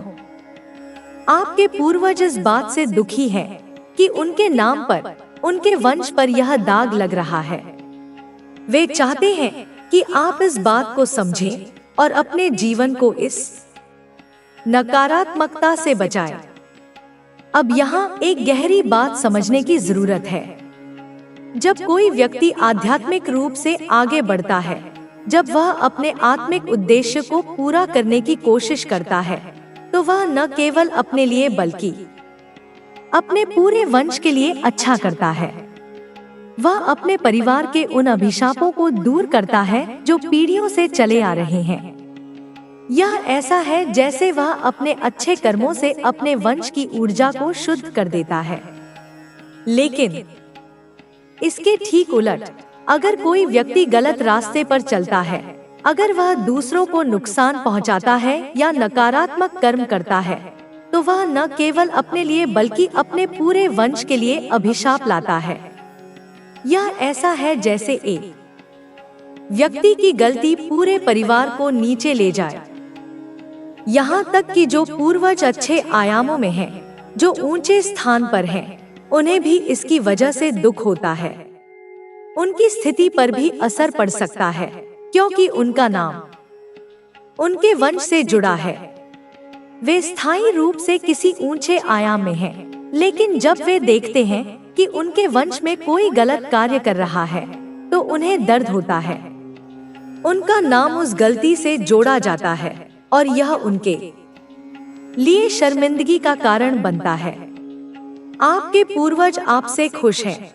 आपके पूर्वज इस बात से दुखी हैं कि उनके नाम पर, उनके वंश पर यह दाग लग रहा है। वे चाहते हैं कि आप इस बात को समझें और अपने जीवन को इस नकारात्मकता से बचाएं। अब यहाँ एक गहरी बात समझने की जरूरत है। जब कोई व्यक्ति आध्यात्मिक रूप से आगे बढ़ता है, जब वह अपने आत्मिक उद्देश्य को पूरा करने की कोशिश करता है, तो वह न केवल अपने लिए बल्कि अपने पूरे वंश के लिए अच्छा करता है। वह अपने परिवार के उन अभिशापों को दूर करता है जो पीढ़ियों से चले आ रहे हैं। यह ऐसा है जैसे वह अपने अच्छे कर्मों से अपने वंश की ऊर्जा को शुद्ध कर देता है। लेकिन इसके ठीक उलट, अगर कोई व्यक्ति गलत रास्ते पर चलता है, अगर वह दूसरों को नुकसान पहुंचाता है या नकारात्मक कर्म करता है, तो वह न केवल अपने लिए बल्कि अपने पूरे वंश के लिए अभिशाप लाता है। यह ऐसा है जैसे एक व्यक्ति की गलती पूरे परिवार को नीचे ले जाए, यहाँ तक कि जो पूर्वज अच्छे आयामों में हैं, जो ऊंचे स्थान पर हैं, उन्हें भी इसकी वजह से दुख होता है। उनकी स्थिति पर भी असर पड़ सकता है, क्योंकि उनका नाम उनके वंश से जुड़ा है। वे स्थायी रूप से किसी ऊंचे आयाम में हैं, लेकिन जब वे देखते हैं कि उनके वंश में कोई गलत कार्य कर रहा है, तो उन्हें दर्द होता है। उनका नाम उस गलती से जोड़ा जाता है और यह उनके लिए शर्मिंदगी का कारण बनता है। आपके पूर्वज आपसे खुश हैं।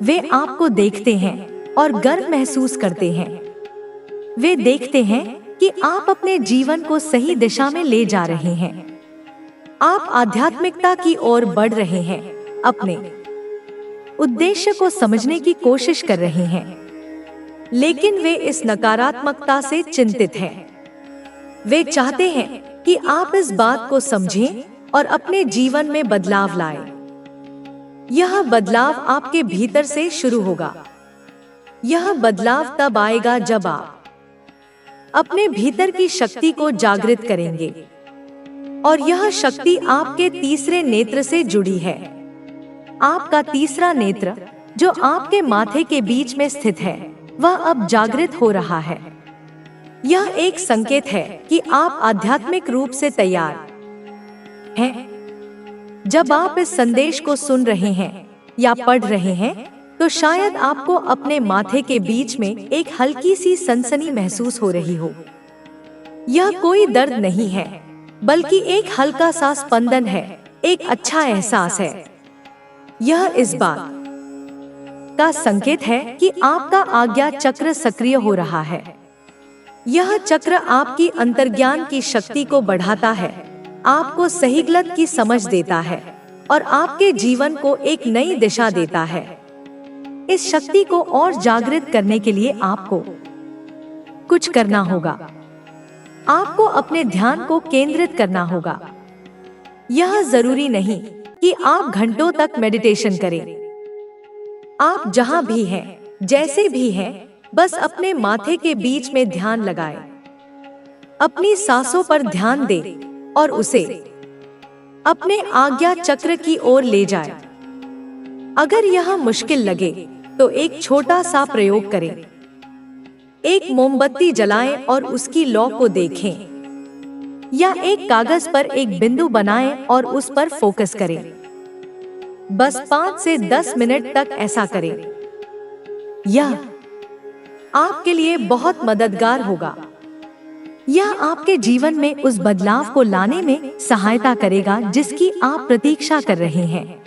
वे आपको देखते हैं और गर्व महसूस करते हैं। वे देखते हैं कि आप अपने जीवन को सही दिशा में ले जा रहे हैं। आप आध्यात्मिकता की ओर बढ़ रहे हैं, अपने उद्देश्य को समझने की कोशिश कर रहे हैं। लेकिन वे इस नकारात्मकता से चिंतित हैं। वे चाहते हैं कि आप इस बात को समझें और अपने जीवन में बदलाव लाएं। यह बदलाव आपके भीतर से शुरू होगा। यह बदलाव तब आएगा जब आप अपने भीतर की शक्ति को जागृत करेंगे, और यह शक्ति आपके तीसरे नेत्र से जुड़ी है। आपका तीसरा नेत्र, जो आपके माथे के बीच में स्थित है, वह अब जागृत हो रहा है। यह एक संकेत है कि आप आध्यात्मिक रूप से तैयार हैं। जब आप इस संदेश को सुन रहे हैं या पढ़ रहे हैं, तो शायद आपको अपने माथे के बीच में एक हल्की सी सनसनी महसूस हो रही हो। यह कोई दर्द नहीं है, बल्कि एक हल्का सा स्पंदन है, एक अच्छा एहसास है। यह इस बात का संकेत है कि आपका आज्ञा चक्र सक्रिय हो रहा है। यह चक्र आपकी अंतर्ज्ञान की शक्ति को बढ़ाता है, आपको सही गलत की समझ देता है और आपके जीवन को एक नई दिशा देता है। इस शक्ति को और जागृत करने के लिए आपको कुछ करना होगा। आपको अपने ध्यान को केंद्रित करना होगा। यह जरूरी नहीं कि आप घंटों तक मेडिटेशन करें। आप जहां भी हैं, जैसे भी हैं, बस अपने माथे के बीच में ध्यान लगाएं। अपनी सांसों पर ध्यान दें और उसे अपने आज्ञा चक्र की ओर ले जाएं। अगर यह मुश्किल लगे तो एक छोटा सा प्रयोग करें। एक मोमबत्ती जलाएं और उसकी लौ को देखें, या एक कागज पर एक बिंदु बनाएं और उस पर फोकस करें। बस 5 से 10 मिनट तक ऐसा करें। यह आपके लिए बहुत मददगार होगा। यह आपके जीवन में उस बदलाव को लाने में सहायता करेगा जिसकी आप प्रतीक्षा कर रहे हैं।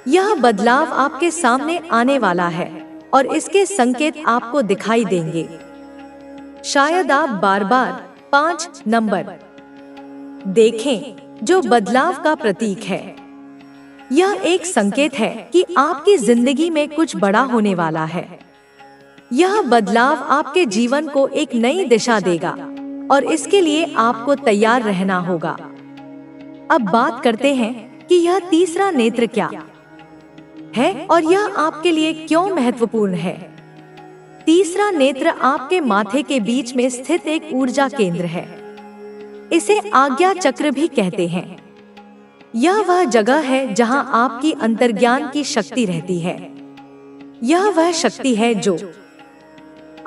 यह बदलाव आपके सामने आने वाला है और इसके संकेत आपको दिखाई देंगे। शायद आप बार-बार 5 नंबर देखें जो बदलाव का प्रतीक है। यह एक संकेत है कि आपकी जिंदगी में कुछ बड़ा होने वाला है। यह बदलाव आपके जीवन को एक नई दिशा देगा और इसके लिए आपको तैयार रहना होगा। अब बात करते हैं कि यह तीसरा नेत्र क्या है और यह आपके लिए क्यों महत्वपूर्ण है। तीसरा नेत्र आपके माथे के बीच में स्थित एक ऊर्जा केंद्र है। इसे आज्ञा चक्र भी कहते हैं। यह वह जगह है जहां आपकी अंतर्ज्ञान की शक्ति रहती है। यह वह शक्ति है जो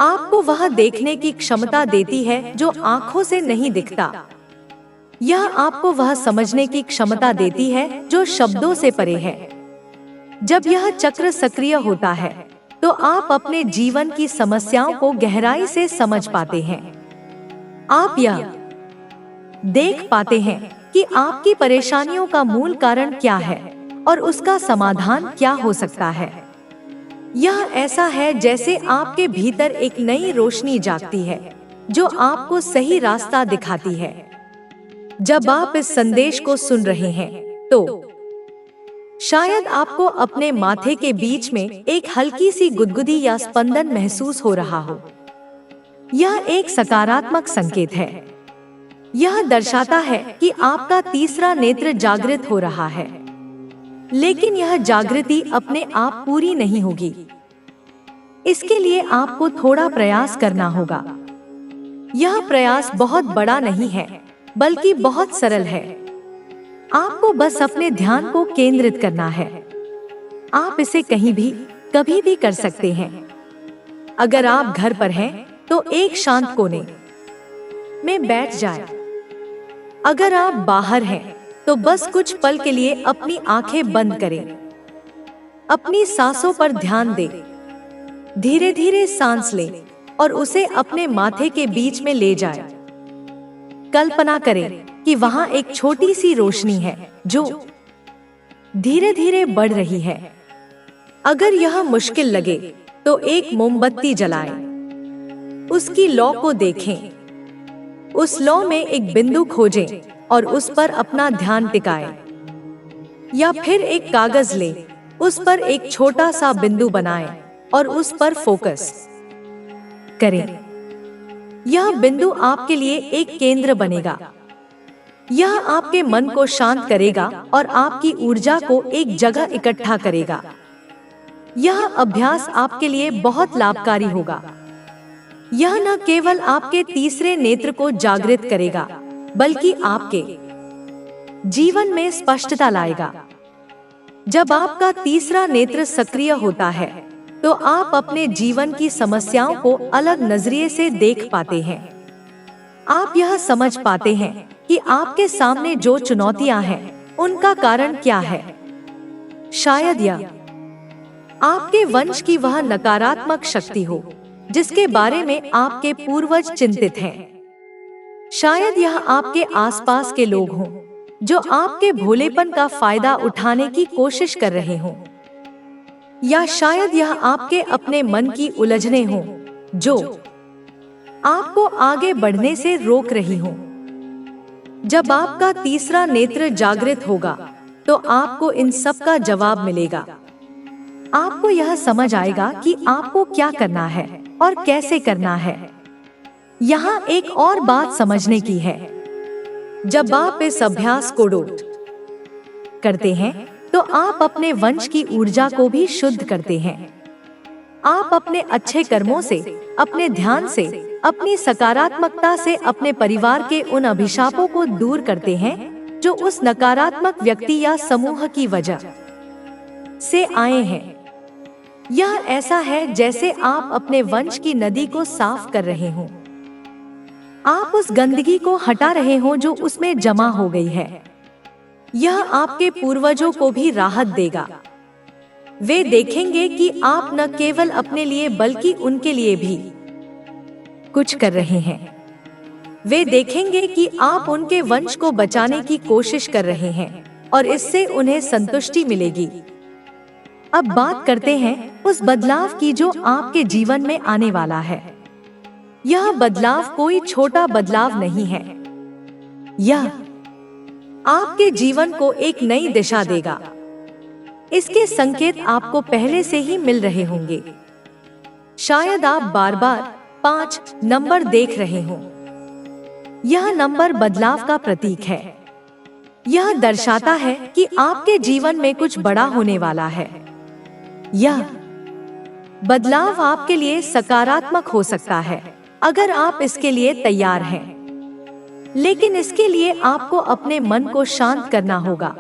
आपको वह देखने की क्षमता देती है जो आंखों से नहीं दिखता। यह आपको वह समझने की क्षमता देती है जो शब्दों से परे है। जब यह चक्र सक्रिय होता है तो आप अपने जीवन की समस्याओं को गहराई से समझ पाते हैं। आप यह देख पाते हैं कि आपकी परेशानियों का मूल कारण क्या है और उसका समाधान क्या हो सकता है। यह ऐसा है जैसे आपके भीतर एक नई रोशनी जागती है जो आपको सही रास्ता दिखाती है। जब आप इस संदेश को सुन रहे हैं तो शायद आपको अपने माथे के बीच में एक हल्की सी गुदगुदी या स्पंदन महसूस हो रहा हो। यह एक सकारात्मक संकेत है। यह दर्शाता है कि आपका तीसरा नेत्र जागृत हो रहा है। लेकिन यह जागृति अपने आप पूरी नहीं होगी। इसके लिए आपको थोड़ा प्रयास करना होगा। यह प्रयास बहुत बड़ा नहीं है, बल्कि बहुत सरल है। आपको बस अपने ध्यान को केंद्रित करना है। आप इसे कहीं भी, कभी भी कर सकते हैं। अगर आप घर पर हैं, तो एक शांत कोने में बैठ जाएं। अगर आप बाहर हैं, तो बस कुछ पल के लिए अपनी आंखें बंद करें। अपनी सांसों पर ध्यान दें। धीरे धीरे सांस लें और उसे अपने माथे के बीच में ले जाएं। कल्पना करें कि वहां एक छोटी सी रोशनी है जो धीरे धीरे बढ़ रही है। अगर यह मुश्किल लगे तो एक मोमबत्ती जलाएं। उसकी लौ को देखें। उस लौ में एक बिंदु खोजें और उस पर अपना ध्यान टिकाएं। या फिर एक कागज लें, उस पर एक छोटा सा बिंदु बनाएं और उस पर फोकस करें। यह बिंदु आपके लिए एक केंद्र बनेगा। यह आपके मन को शांत करेगा और आपकी ऊर्जा को एक जगह इकट्ठा करेगा। यह अभ्यास आपके लिए बहुत लाभकारी होगा। यह न केवल आपके तीसरे नेत्र को जागृत करेगा, बल्कि आपके जीवन में स्पष्टता लाएगा। जब आपका तीसरा नेत्र सक्रिय होता है, तो आप अपने जीवन की समस्याओं को अलग नजरिए से देख पाते हैं। आप यह समझ पाते हैं कि आपके सामने जो चुनौतियां हैं, उनका कारण क्या है। शायद यह आपके वंश की वह नकारात्मक शक्ति हो जिसके बारे में आपके पूर्वज चिंतित हैं। शायद यह आपके आसपास के लोग हों जो आपके भोलेपन का फायदा उठाने की कोशिश कर रहे हों। या शायद यह आपके अपने मन की उलझनें हों जो आपको आगे बढ़ने से रोक रही हों। जब आपका तीसरा नेत्र जागृत होगा, तो आपको इन सब का जवाब मिलेगा। आपको यह समझ आएगा कि आपको क्या करना है और कैसे करना है। यहाँ एक और बात समझने की है। जब आप इस अभ्यास को करते हैं, तो आप अपने वंश की ऊर्जा को भी शुद्ध करते हैं। आप अपने अच्छे कर्मों से, अपने ध्यान से, अपनी सकारात्मकता से अपने परिवार के उन अभिशापों को दूर करते हैं जो उस नकारात्मक व्यक्ति या समूह की वजह से आए हैं। यह ऐसा है जैसे आप अपने वंश की नदी को साफ कर रहे हों। आप उस गंदगी को हटा रहे हों जो उसमें जमा हो गई है। यह आपके पूर्वजों को भी राहत देगा। वे देखेंगे कि आप न केवल अपने लिए बल्कि उनके लिए भी कुछ कर रहे हैं। वे देखेंगे कि आप उनके वंश को बचाने की कोशिश कर रहे हैं और इससे उन्हें संतुष्टि मिलेगी। अब बात करते हैं उस बदलाव की जो आपके जीवन में आने वाला है। यह बदलाव कोई छोटा बदलाव नहीं है। यह आपके जीवन को एक नई दिशा देगा। इसके संकेत आपको पहले से ही मिल रहे होंगे। शायद आप बार बार 5 नंबर देख रहे हों। यह नंबर बदलाव का प्रतीक है। यह दर्शाता है कि आपके जीवन में कुछ बड़ा होने वाला है। यह बदलाव आपके लिए सकारात्मक हो सकता है अगर आप इसके लिए तैयार हैं। लेकिन इसके लिए आपको अपने मन को शांत करना होगा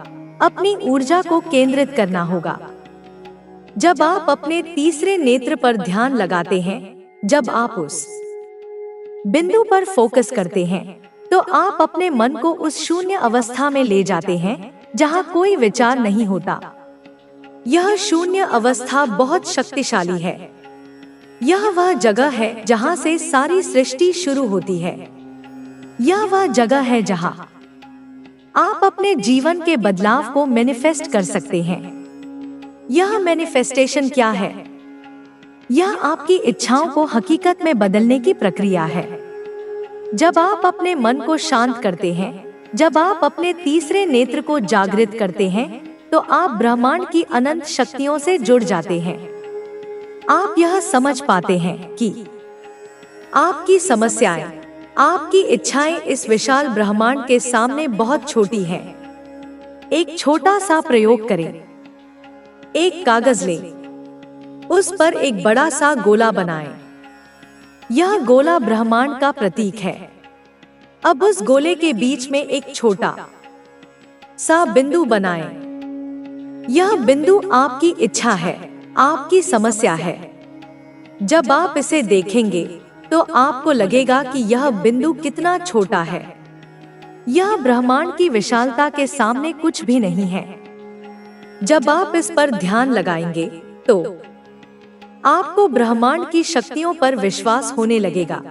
अपनी ऊर्जा को केंद्रित करना होगा। जब आप अपने तीसरे नेत्र पर ध्यान लगाते हैं, जब आप उस बिंदु पर फोकस करते हैं, तो आप अपने मन को उस शून्य अवस्था में ले जाते हैं जहां कोई विचार नहीं होता। यह शून्य अवस्था बहुत शक्तिशाली है। यह वह जगह है जहां से सारी सृष्टि शुरू होती है। यह वह जगह है जहां आप अपने जीवन के बदलाव को मैनिफेस्ट कर सकते हैं। यह मैनिफेस्टेशन क्या है? यह आपकी इच्छाओं को हकीकत में बदलने की प्रक्रिया है। जब आप अपने मन को शांत करते हैं, जब आप अपने तीसरे नेत्र को जागृत करते हैं, तो आप ब्रह्मांड की अनंत शक्तियों से जुड़ जाते हैं। आप यह समझ पाते हैं कि आपकी समस्याएं, आपकी इच्छाएं इस विशाल ब्रह्मांड के सामने बहुत छोटी हैं। एक छोटा सा प्रयोग करें। एक कागज लें, उस पर एक बड़ा सा गोला बनाएं। यह गोला ब्रह्मांड का प्रतीक है। अब उस गोले के बीच में एक छोटा सा बिंदु बनाएं। यह बिंदु आपकी इच्छा है, आपकी समस्या है। जब आप इसे देखेंगे तो आपको लगेगा कि यह बिंदु कितना छोटा है। यह ब्रह्मांड की विशालता के सामने कुछ भी नहीं है। जब आप इस पर ध्यान लगाएंगे तो आपको ब्रह्मांड की शक्तियों पर विश्वास होने लगेगा।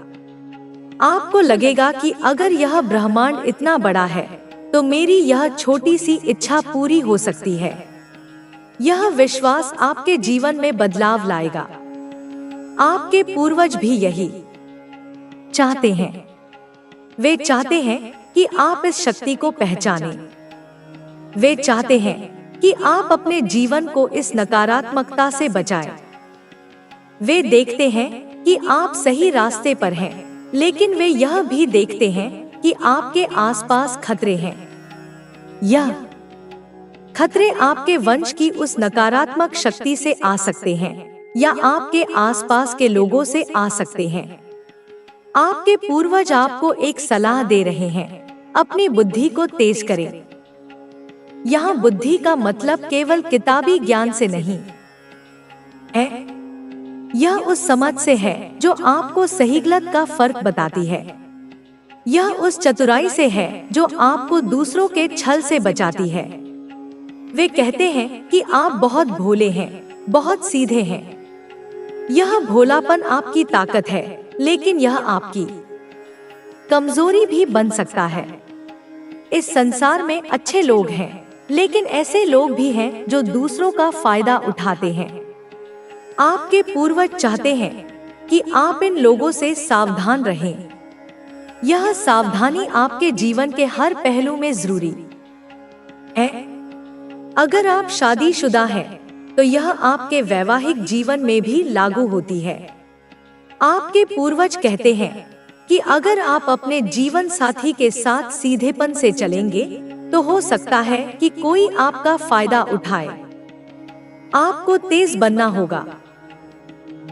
आपको लगेगा कि अगर यह ब्रह्मांड इतना बड़ा है तो मेरी यह छोटी सी इच्छा पूरी हो सकती है। यह विश्वास आपके जीवन में बदलाव लाएगा। आपके पूर्वज भी यही चाहते हैं। वे चाहते हैं कि आप इस शक्ति को पहचानें। वे चाहते हैं कि आप अपने जीवन को इस नकारात्मकता से बचाएं। वे देखते हैं कि आप सही रास्ते पर हैं, लेकिन वे यह भी देखते हैं कि आपके आसपास खतरे हैं। यह खतरे आपके वंश की उस नकारात्मक शक्ति से आ सकते हैं या आपके आसपास के लोगों से आ सकते हैं। आपके पूर्वज आपको एक सलाह दे रहे हैं, अपनी बुद्धि को तेज करें। यहाँ बुद्धि का मतलब केवल किताबी ज्ञान से नहीं है। यह उस समझ से है जो आपको सही गलत का फर्क बताती है। यह उस चतुराई से है जो आपको दूसरों के छल से बचाती है। वे कहते हैं कि आप बहुत भोले हैं, बहुत सीधे हैं। यह भोलापन आपकी ताकत है, लेकिन यह आपकी कमजोरी भी बन सकता है। इस संसार में अच्छे लोग हैं, लेकिन ऐसे लोग भी हैं जो दूसरों का फायदा उठाते हैं। आपके पूर्वज चाहते हैं कि आप इन लोगों से सावधान रहें। यह सावधानी आपके जीवन के हर पहलू में जरूरी है। अगर आप शादीशुदा हैं, तो यह आपके वैवाहिक जीवन में भी लागू होती है। आपके पूर्वज कहते हैं कि अगर आप अपने जीवन साथी के साथ सीधेपन से चलेंगे, तो हो सकता है कि कोई आपका फायदा उठाए। आपको तेज बनना होगा।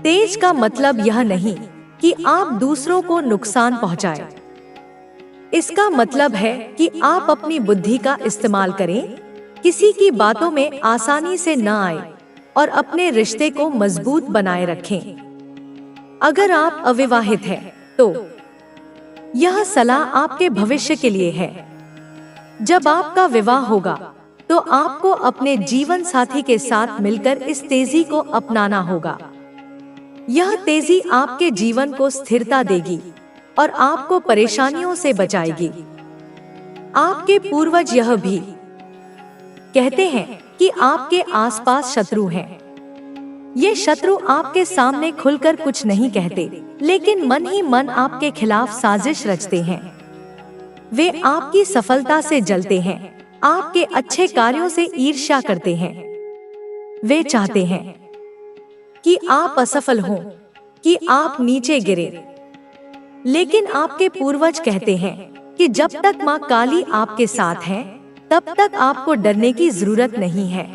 तेज का मतलब यह नहीं कि आप दूसरों को नुकसान पहुंचाएं। इसका मतलब है कि आप अपनी बुद्धि का इस्तेमाल करें, किसी की बातों में आसानी से न आए और अपने रिश्ते को मजबूत बनाए रखें। अगर आप अविवाहित हैं, तो यह सलाह आपके भविष्य के लिए है। जब आपका विवाह होगा, तो आपको अपने जीवन साथी के साथ मिलकर इस तेजी को अपनाना होगा। यह तेजी आपके जीवन को स्थिरता देगी और आपको परेशानियों से बचाएगी। आपके पूर्वज यह भी कहते हैं कि आपके आसपास शत्रु हैं। ये शत्रु आपके सामने खुलकर कुछ नहीं कहते, लेकिन मन ही मन आपके खिलाफ साजिश रचते हैं। वे आपकी सफलता से जलते हैं, आपके अच्छे कार्यों से ईर्ष्या करते हैं। वे चाहते हैं कि आप असफल हों, कि आप नीचे गिरे। लेकिन आपके पूर्वज कहते हैं कि जब तक माँ काली आपके साथ है, तब तक आपको डरने की जरूरत नहीं है।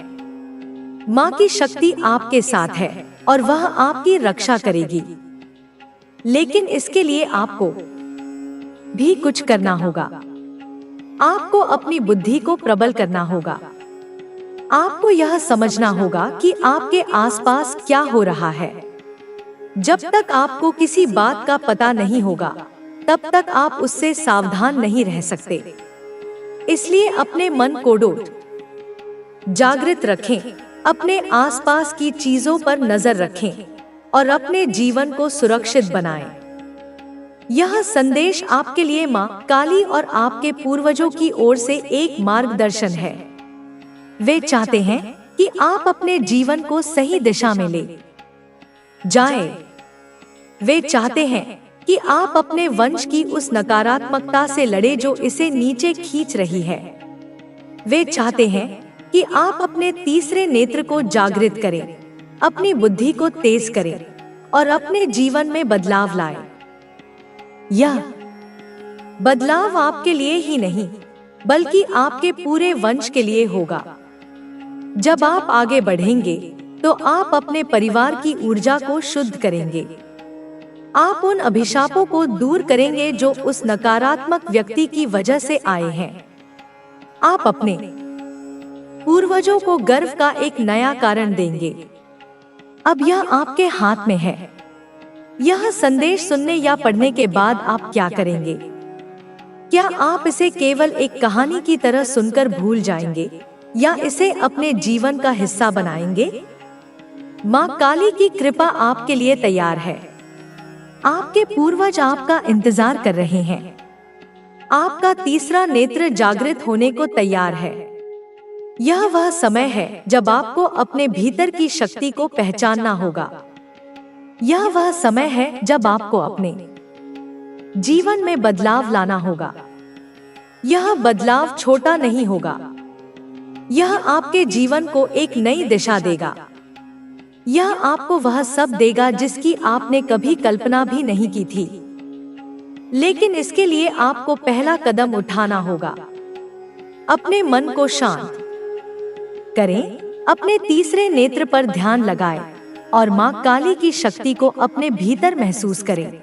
माँ की शक्ति आपके साथ है और वह आपकी रक्षा करेगी। लेकिन इसके लिए आपको भी कुछ करना होगा। आपको अपनी बुद्धि को प्रबल करना होगा। आपको यह समझना होगा कि आपके आसपास क्या हो रहा है। जब तक आपको किसी बात का पता नहीं होगा, तब तक आप उससे सावधान नहीं रह सकते। इसलिए अपने मन को जागृत रखें, अपने आसपास की चीजों पर नजर रखें और अपने जीवन को सुरक्षित बनाएं। यह संदेश आपके लिए मां काली और आपके पूर्वजों की ओर से एक मार्गदर्शन है। वे चाहते हैं कि आप अपने जीवन को सही दिशा में ले जाएं। वे चाहते हैं कि आप अपने वंश की उस नकारात्मकता से लड़े जो इसे नीचे खींच रही है। वे चाहते हैं कि आप अपने तीसरे नेत्र को जागृत करें, अपनी बुद्धि को तेज करें और अपने जीवन में बदलाव लाएं। यह बदलाव आपके लिए ही नहीं, बल्कि आपके पूरे वंश के लिए होगा। जब आप आगे बढ़ेंगे, तो आप अपने परिवार की ऊर्जा को शुद्ध करेंगे। आप उन अभिशापों को दूर करेंगे जो उस नकारात्मक व्यक्ति की वजह से आए हैं। आप अपने पूर्वजों को गर्व का एक नया कारण देंगे। अब यह आपके हाथ में है। यह संदेश सुनने या पढ़ने के बाद आप क्या करेंगे? क्या आप इसे केवल एक कहानी की तरह सुनकर भूल जाएंगे या इसे अपने जीवन का हिस्सा बनाएंगे? मां काली की कृपा आपके लिए तैयार है। आपके पूर्वज आपका इंतजार कर रहे हैं। आपका तीसरा नेत्र जागृत होने को तैयार है। यह वह समय है जब आपको अपने भीतर की शक्ति को पहचानना होगा। यह वह समय है जब आपको अपने जीवन में बदलाव लाना होगा। यह बदलाव छोटा नहीं होगा। यह आपके जीवन को एक नई दिशा देगा। यह आपको वह सब देगा जिसकी आपने कभी कल्पना भी नहीं की थी। लेकिन इसके लिए आपको पहला कदम उठाना होगा। अपने मन को शांत करें, अपने तीसरे नेत्र पर ध्यान लगाएं और मां काली की शक्ति को अपने भीतर महसूस करें।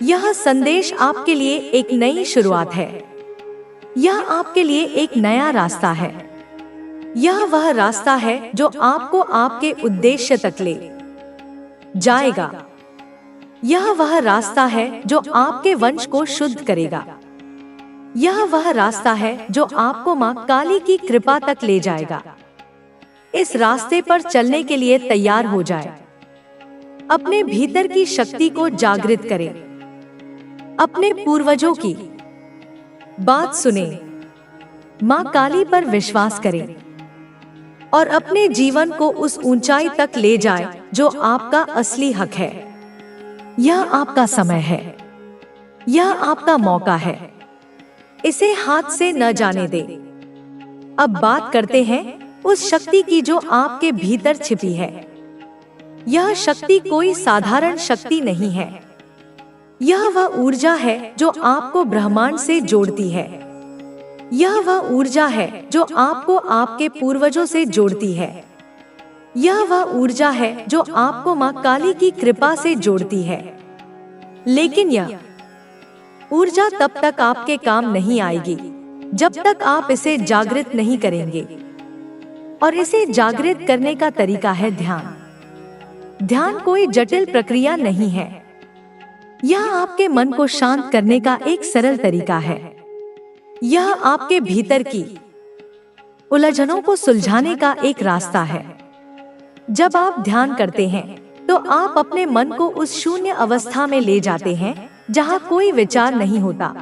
यह संदेश आपके लिए एक नई शुरुआत है। यह आपके लिए एक नया रास्ता है। यह वह रास्ता है जो आपको आपके उद्देश्य तक ले जाएगा। यह वह रास्ता है जो आपके वंश को शुद्ध करेगा। यह वह रास्ता है जो आपको मां काली की कृपा तक ले जाएगा। इस रास्ते पर चलने के लिए तैयार हो जाए। अपने भीतर की शक्ति को जागृत करें। अपने पूर्वजों की बात सुने, मां काली पर विश्वास करें और अपने जीवन को उस ऊंचाई तक ले जाए जो आपका असली हक है। यह आपका समय है। यह आपका मौका है। इसे हाथ से न जाने दें। अब बात करते हैं उस शक्ति की जो आपके भीतर छिपी है। यह शक्ति कोई साधारण शक्ति नहीं है। यह वह ऊर्जा है जो आपको ब्रह्मांड से जोड़ती है। यह वह ऊर्जा है जो आपको आपके पूर्वजों से जोड़ती है। यह वह ऊर्जा है जो आपको मां काली की कृपा से जोड़ती है। लेकिन यह ऊर्जा तब तक आपके काम नहीं आएगी जब तक आप इसे जागृत नहीं करेंगे। और इसे जागृत करने का तरीका है ध्यान। ध्यान कोई जटिल प्रक्रिया नहीं है। यह आपके मन को शांत करने का एक सरल तरीका है। यह आपके भीतर की उलझनों को सुलझाने का एक रास्ता है। जब आप ध्यान करते हैं तो आप अपने मन को उस शून्य अवस्था में ले जाते हैं जहां कोई विचार नहीं होता।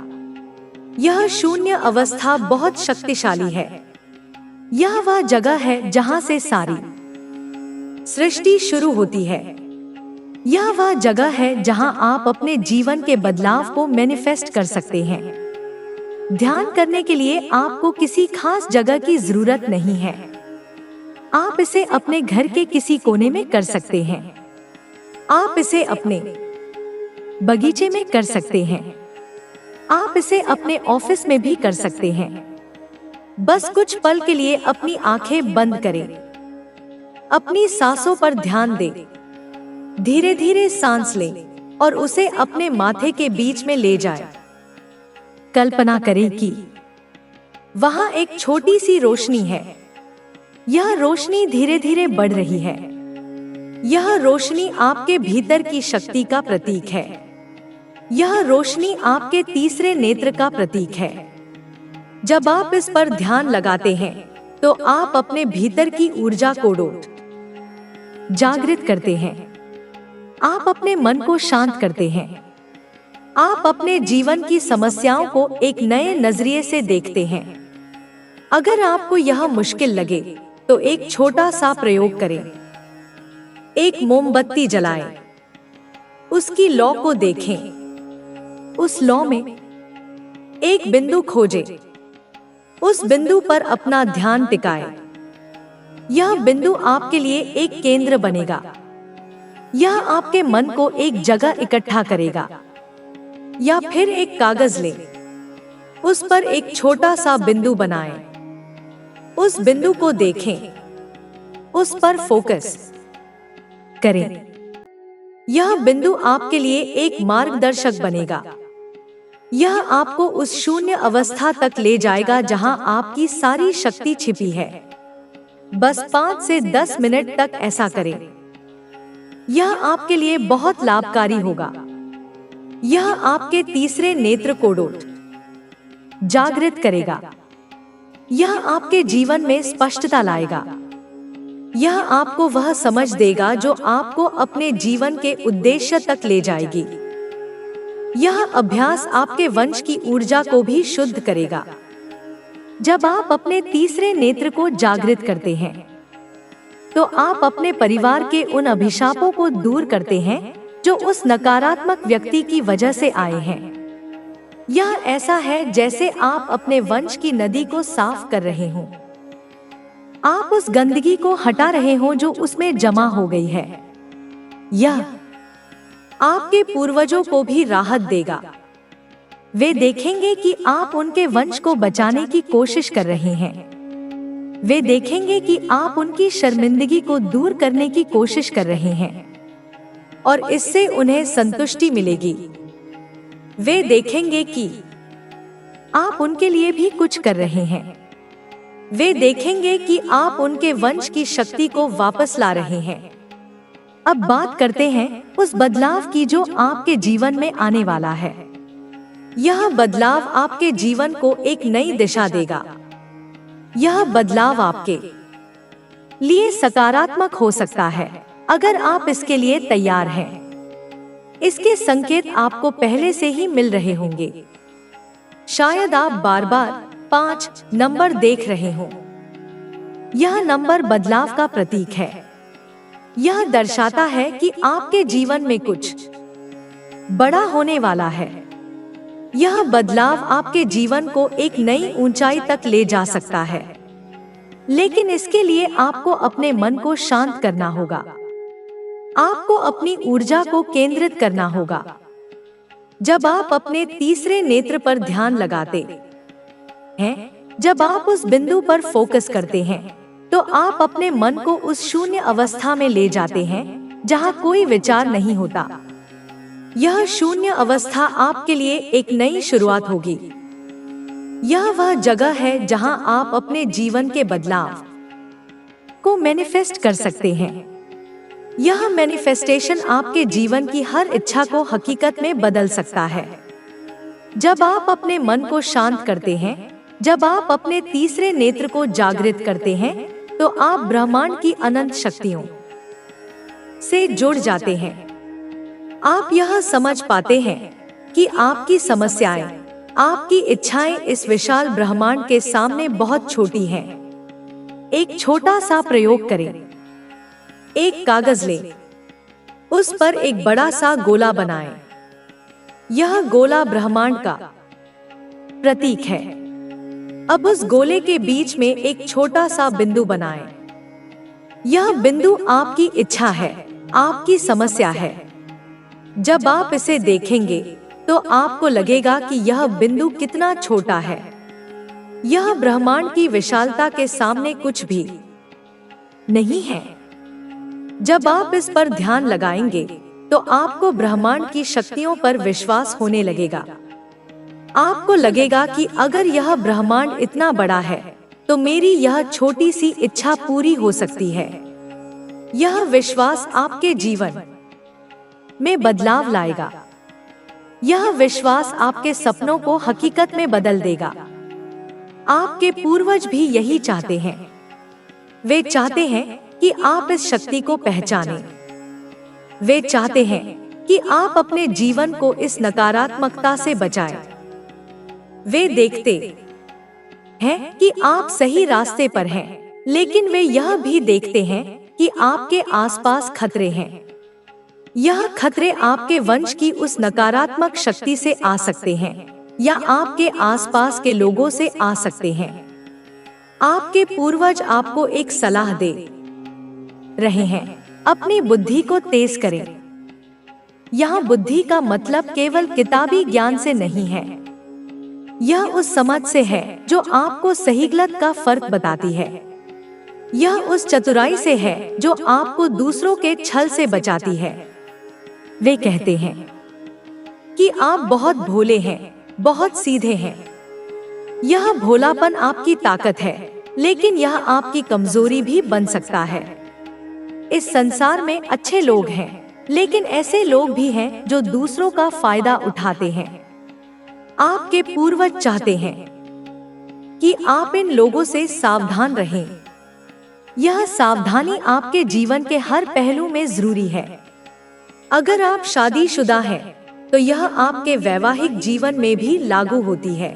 यह शून्य अवस्था बहुत शक्तिशाली है। यह वह जगह है जहां से सारी सृष्टि शुरू होती है। यह वह जगह है जहां आप अपने जीवन के बदलाव को मैनिफेस्ट कर सकते हैं। ध्यान करने के लिए आपको किसी खास जगह की जरूरत नहीं है। आप इसे अपने घर के किसी कोने में कर सकते हैं। आप इसे अपने बगीचे में कर सकते हैं। आप इसे अपने ऑफिस में भी कर सकते हैं। बस कुछ पल के लिए अपनी आंखें बंद करें। अपनी सांसों पर ध्यान दें। धीरे धीरे सांस लें और उसे अपने माथे के बीच में ले जाएं। कल्पना करें कि वहां एक छोटी सी रोशनी है। यह रोशनी धीरे धीरे बढ़ रही है। यह रोशनी आपके भीतर की शक्ति का प्रतीक है। यह रोशनी आपके तीसरे नेत्र का प्रतीक है। जब आप इस पर ध्यान लगाते हैं तो आप अपने भीतर की ऊर्जा को जागृत करते हैं। आप अपने मन को शांत करते हैं। आप अपने जीवन की समस्याओं को एक नए नजरिए से देखते हैं। अगर आपको यह मुश्किल लगे तो एक छोटा सा प्रयोग करें। एक मोमबत्ती जलाएं। उसकी लौ को देखें। उस लौ में एक बिंदु खोजें। उस बिंदु पर अपना ध्यान टिकाएं। यह बिंदु आपके लिए एक केंद्र बनेगा। यह आपके मन को एक जगह इकट्ठा करेगा। या फिर एक कागज लें, उस पर एक छोटा सा बिंदु बनाएं। उस बिंदु को देखें, उस पर फोकस करें। यह बिंदु आपके लिए एक मार्गदर्शक बनेगा। यह आपको उस शून्य अवस्था तक ले जाएगा जहां आपकी सारी शक्ति छिपी है। बस 5 से 10 मिनट तक ऐसा करें। यह आपके लिए बहुत लाभकारी होगा। यह आपके तीसरे नेत्र को जागृत करेगा। यह आपके जीवन में स्पष्टता लाएगा। यह आपको वह समझ देगा जो आपको अपने जीवन के उद्देश्य तक ले जाएगी। यह अभ्यास आपके वंश की ऊर्जा को भी शुद्ध करेगा। जब आप अपने तीसरे नेत्र को जागृत करते हैं तो आप अपने परिवार के उन अभिशापों को दूर करते हैं जो उस नकारात्मक व्यक्ति की वजह से आए हैं। यह ऐसा है जैसे आप अपने वंश की नदी को साफ कर रहे हों। आप उस गंदगी को हटा रहे हो जो उसमें जमा हो गई है। यह आपके पूर्वजों को भी राहत देगा। वे देखेंगे कि आप उनके वंश को बचाने की कोशिश कर रहे हैं। वे देखेंगे कि आप उनकी शर्मिंदगी को दूर करने की कोशिश कर रहे हैं और इससे उन्हें संतुष्टि मिलेगी। वे देखेंगे कि आप उनके लिए भी कुछ कर रहे हैं। वे देखेंगे कि आप उनके वंश की शक्ति को वापस ला रहे हैं। अब बात करते हैं उस बदलाव की जो आपके जीवन में आने वाला है। यह बदलाव आपके जीवन को एक नई दिशा देगा। यह बदलाव आपके लिए सकारात्मक हो सकता है अगर आप इसके लिए तैयार हैं। इसके संकेत आपको पहले से ही मिल रहे होंगे। शायद आप बार बार 5 नंबर देख रहे हो। यह नंबर बदलाव का प्रतीक है। यह दर्शाता है कि आपके जीवन में कुछ बड़ा होने वाला है। यह बदलाव आपके जीवन को एक नई ऊंचाई तक ले जा सकता है, लेकिन इसके लिए आपको अपने मन को शांत करना होगा। आपको अपनी ऊर्जा को केंद्रित करना होगा। जब आप अपने तीसरे नेत्र पर ध्यान लगाते हैं, जब आप उस बिंदु पर फोकस करते हैं, तो आप अपने मन को उस शून्य अवस्था में ले जाते हैं जहां कोई विचार नहीं होता। यह शून्य अवस्था आपके लिए एक नई शुरुआत होगी। यह वह जगह है जहां आप अपने जीवन के बदलाव को मैनिफेस्ट कर सकते हैं। यह मैनिफेस्टेशन आपके जीवन की हर इच्छा को हकीकत में बदल सकता है। जब आप अपने मन को शांत करते हैं, जब आप अपने तीसरे नेत्र को जागृत करते हैं, तो आप ब्रह्मांड की अनंत शक्तियों से जुड़ जाते हैं। आप यह समझ पाते हैं कि आपकी समस्याएं, आपकी इच्छाएं इस विशाल ब्रह्मांड के सामने बहुत छोटी हैं। एक छोटा सा प्रयोग करें। एक कागज लें, उस पर एक बड़ा सा गोला बनाएं। यह गोला ब्रह्मांड का प्रतीक है। अब उस गोले के बीच में एक छोटा सा बिंदु बनाएं। यह बिंदु आपकी इच्छा है, आपकी समस्या है। जब आप इसे देखेंगे तो आपको लगेगा कि यह बिंदु कितना छोटा है। यह ब्रह्मांड की विशालता के सामने कुछ भी नहीं है। जब आप इस पर ध्यान लगाएंगे तो आपको ब्रह्मांड की शक्तियों पर विश्वास होने लगेगा। आपको लगेगा कि अगर यह ब्रह्मांड इतना बड़ा है तो मेरी यह छोटी सी इच्छा पूरी हो सकती है। यह विश्वास आपके जीवन में बदलाव लाएगा। यह विश्वास आपके सपनों को हकीकत में बदल देगा। आपके पूर्वज भी यही चाहते हैं। वे चाहते हैं कि आप इस शक्ति को पहचानें। वे चाहते हैं कि आप अपने जीवन को इस नकारात्मकता से बचाएं। वे देखते हैं कि आप सही रास्ते पर हैं, लेकिन वे यह भी देखते हैं कि आपके आसपास खतरे हैं। यह खतरे आपके वंश की उस नकारात्मक शक्ति से आ सकते हैं या आपके आसपास के लोगों से आ सकते हैं। आपके पूर्वज आपको एक सलाह दे रहे हैं, अपनी बुद्धि को तेज करें। यहाँ बुद्धि का मतलब केवल किताबी ज्ञान से नहीं है। यह उस समझ से है जो आपको सही गलत का फर्क बताती है। यह उस चतुराई से है जो आपको दूसरों के छल से बचाती है। वे कहते हैं कि आप बहुत भोले हैं, बहुत सीधे हैं। यह भोलापन आपकी ताकत है, लेकिन यह आपकी कमजोरी भी बन सकता है। इस संसार में अच्छे लोग हैं, लेकिन ऐसे लोग भी हैं जो दूसरों का फायदा उठाते हैं। आपके पूर्वज चाहते हैं कि आप इन लोगों से सावधान रहें। यह सावधानी आपके जीवन के हर पहलू में जरूरी है। अगर आप शादीशुदा हैं, तो यह आपके वैवाहिक जीवन में भी लागू होती है।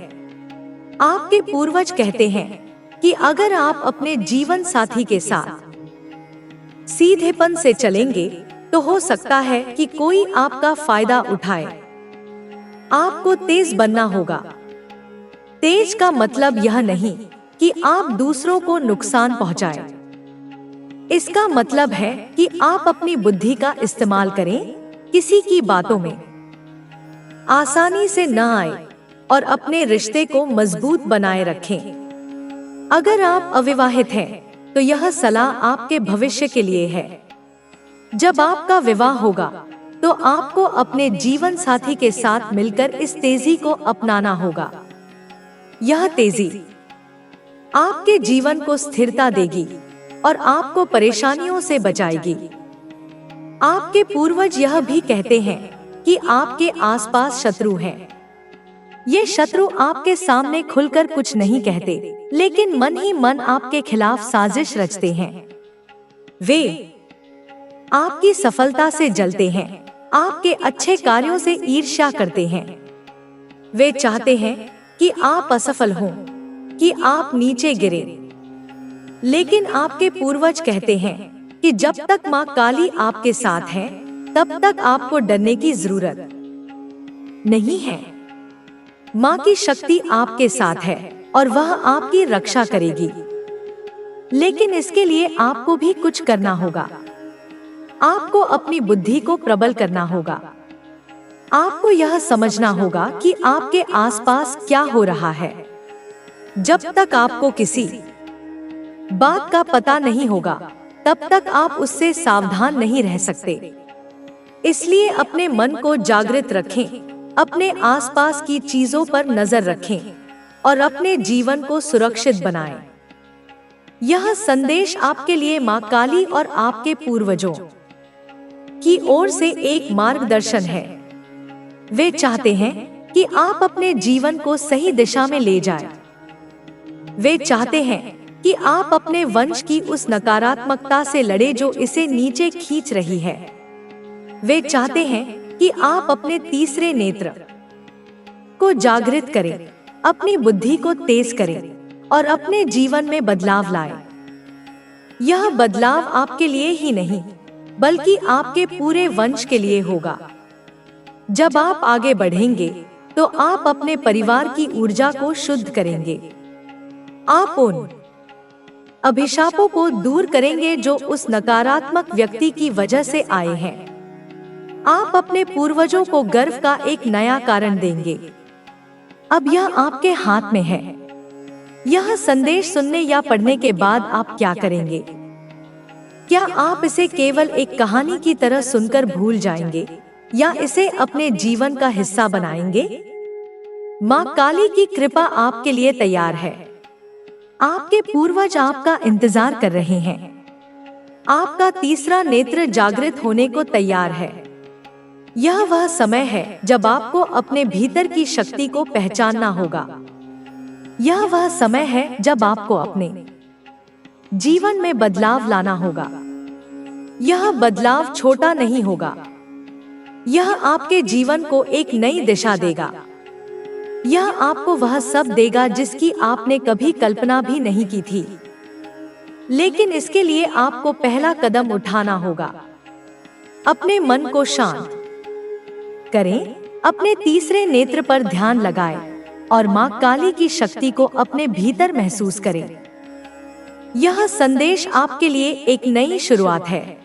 आपके पूर्वज कहते हैं कि अगर आप अपने जीवन साथी के साथ सीधेपन से चलेंगे, तो हो सकता है कि कोई आपका फायदा उठाए। आपको तेज बनना होगा। तेज का मतलब यह नहीं कि आप दूसरों को नुकसान पहुंचाएं। इसका मतलब है कि आप अपनी बुद्धि का इस्तेमाल करें, किसी की बातों में आसानी से न आए और अपने रिश्ते को मजबूत बनाए रखें। अगर आप अविवाहित हैं, तो यह सलाह आपके भविष्य के लिए है। जब आपका विवाह होगा, तो आपको अपने जीवन साथी के साथ मिलकर इस तेजी को अपनाना होगा। यह तेजी आपके जीवन को स्थिरता देगी और आपको परेशानियों से बचाएगी। आपके पूर्वज यह भी कहते हैं कि आपके आसपास शत्रु हैं। ये शत्रु आपके सामने खुलकर कुछ नहीं कहते, लेकिन मन ही मन आपके खिलाफ साजिश रचते हैं। वे आपकी सफलता से जलते हैं, आपके अच्छे कार्यों से ईर्ष्या करते हैं। वे चाहते हैं कि आप असफल हों, कि आप नीचे गिरे। लेकिन आपके पूर्वज कहते हैं कि जब तक माँ काली आपके साथ है, तब तक आपको डरने की जरूरत नहीं है। माँ की शक्ति आपके साथ है और वह आपकी रक्षा करेगी। लेकिन इसके लिए आपको भी कुछ करना होगा। आपको अपनी बुद्धि को प्रबल करना होगा। आपको यह समझना होगा कि आपके आसपास क्या हो रहा है। जब तक आपको किसी बात का पता नहीं होगा, तब तक आप उससे सावधान नहीं रह सकते। इसलिए अपने मन को जागृत रखें, अपने आसपास की चीजों पर नजर रखें और अपने जीवन को सुरक्षित बनाएं। यह संदेश आपके लिए माँ काली और आपके पूर्वजों की ओर से एक मार्गदर्शन है। वे चाहते हैं कि आप अपने जीवन को सही दिशा में ले जाएं। वे चाहते हैं कि आप अपने वंश की उस नकारात्मकता से लड़े जो इसे नीचे खींच रही है। वे चाहते हैं कि आप अपने तीसरे नेत्र को जागृत करें, अपनी बुद्धि को तेज करें और अपने जीवन में बदलाव लाएं। यह बदलाव आपके लिए ही नहीं, बल्कि आपके पूरे वंश के लिए होगा। जब आप आगे बढ़ेंगे, तो आप अपने परिवार की ऊर्जा को शुद्ध करेंगे। आप उन अभिशापों को दूर करेंगे जो उस नकारात्मक व्यक्ति की वजह से आए हैं। आप अपने पूर्वजों को गर्व का एक नया कारण देंगे। अब यह आपके हाथ में है। यह संदेश सुनने या पढ़ने के बाद आप क्या करेंगे? क्या आप इसे केवल एक कहानी की तरह सुनकर भूल जाएंगे या इसे अपने जीवन का हिस्सा बनाएंगे? माँ काली की कृपा आपके लिए तैयार है। आपके पूर्वज आपका इंतजार कर रहे हैं। आपका तीसरा नेत्र जागृत होने को तैयार है। यह वह समय है जब आपको अपने भीतर की शक्ति को पहचानना होगा। यह वह समय है जब आपको अपने जीवन में बदलाव लाना होगा। यह बदलाव छोटा नहीं होगा। यह आपके जीवन को एक नई दिशा देगा। यह आपको वह सब देगा जिसकी आपने कभी कल्पना भी नहीं की थी। लेकिन इसके लिए आपको पहला कदम उठाना होगा। अपने मन को शांत करें, अपने तीसरे नेत्र पर ध्यान लगाएं और मां काली की शक्ति को अपने भीतर महसूस करें। यह संदेश आपके लिए एक नई शुरुआत है।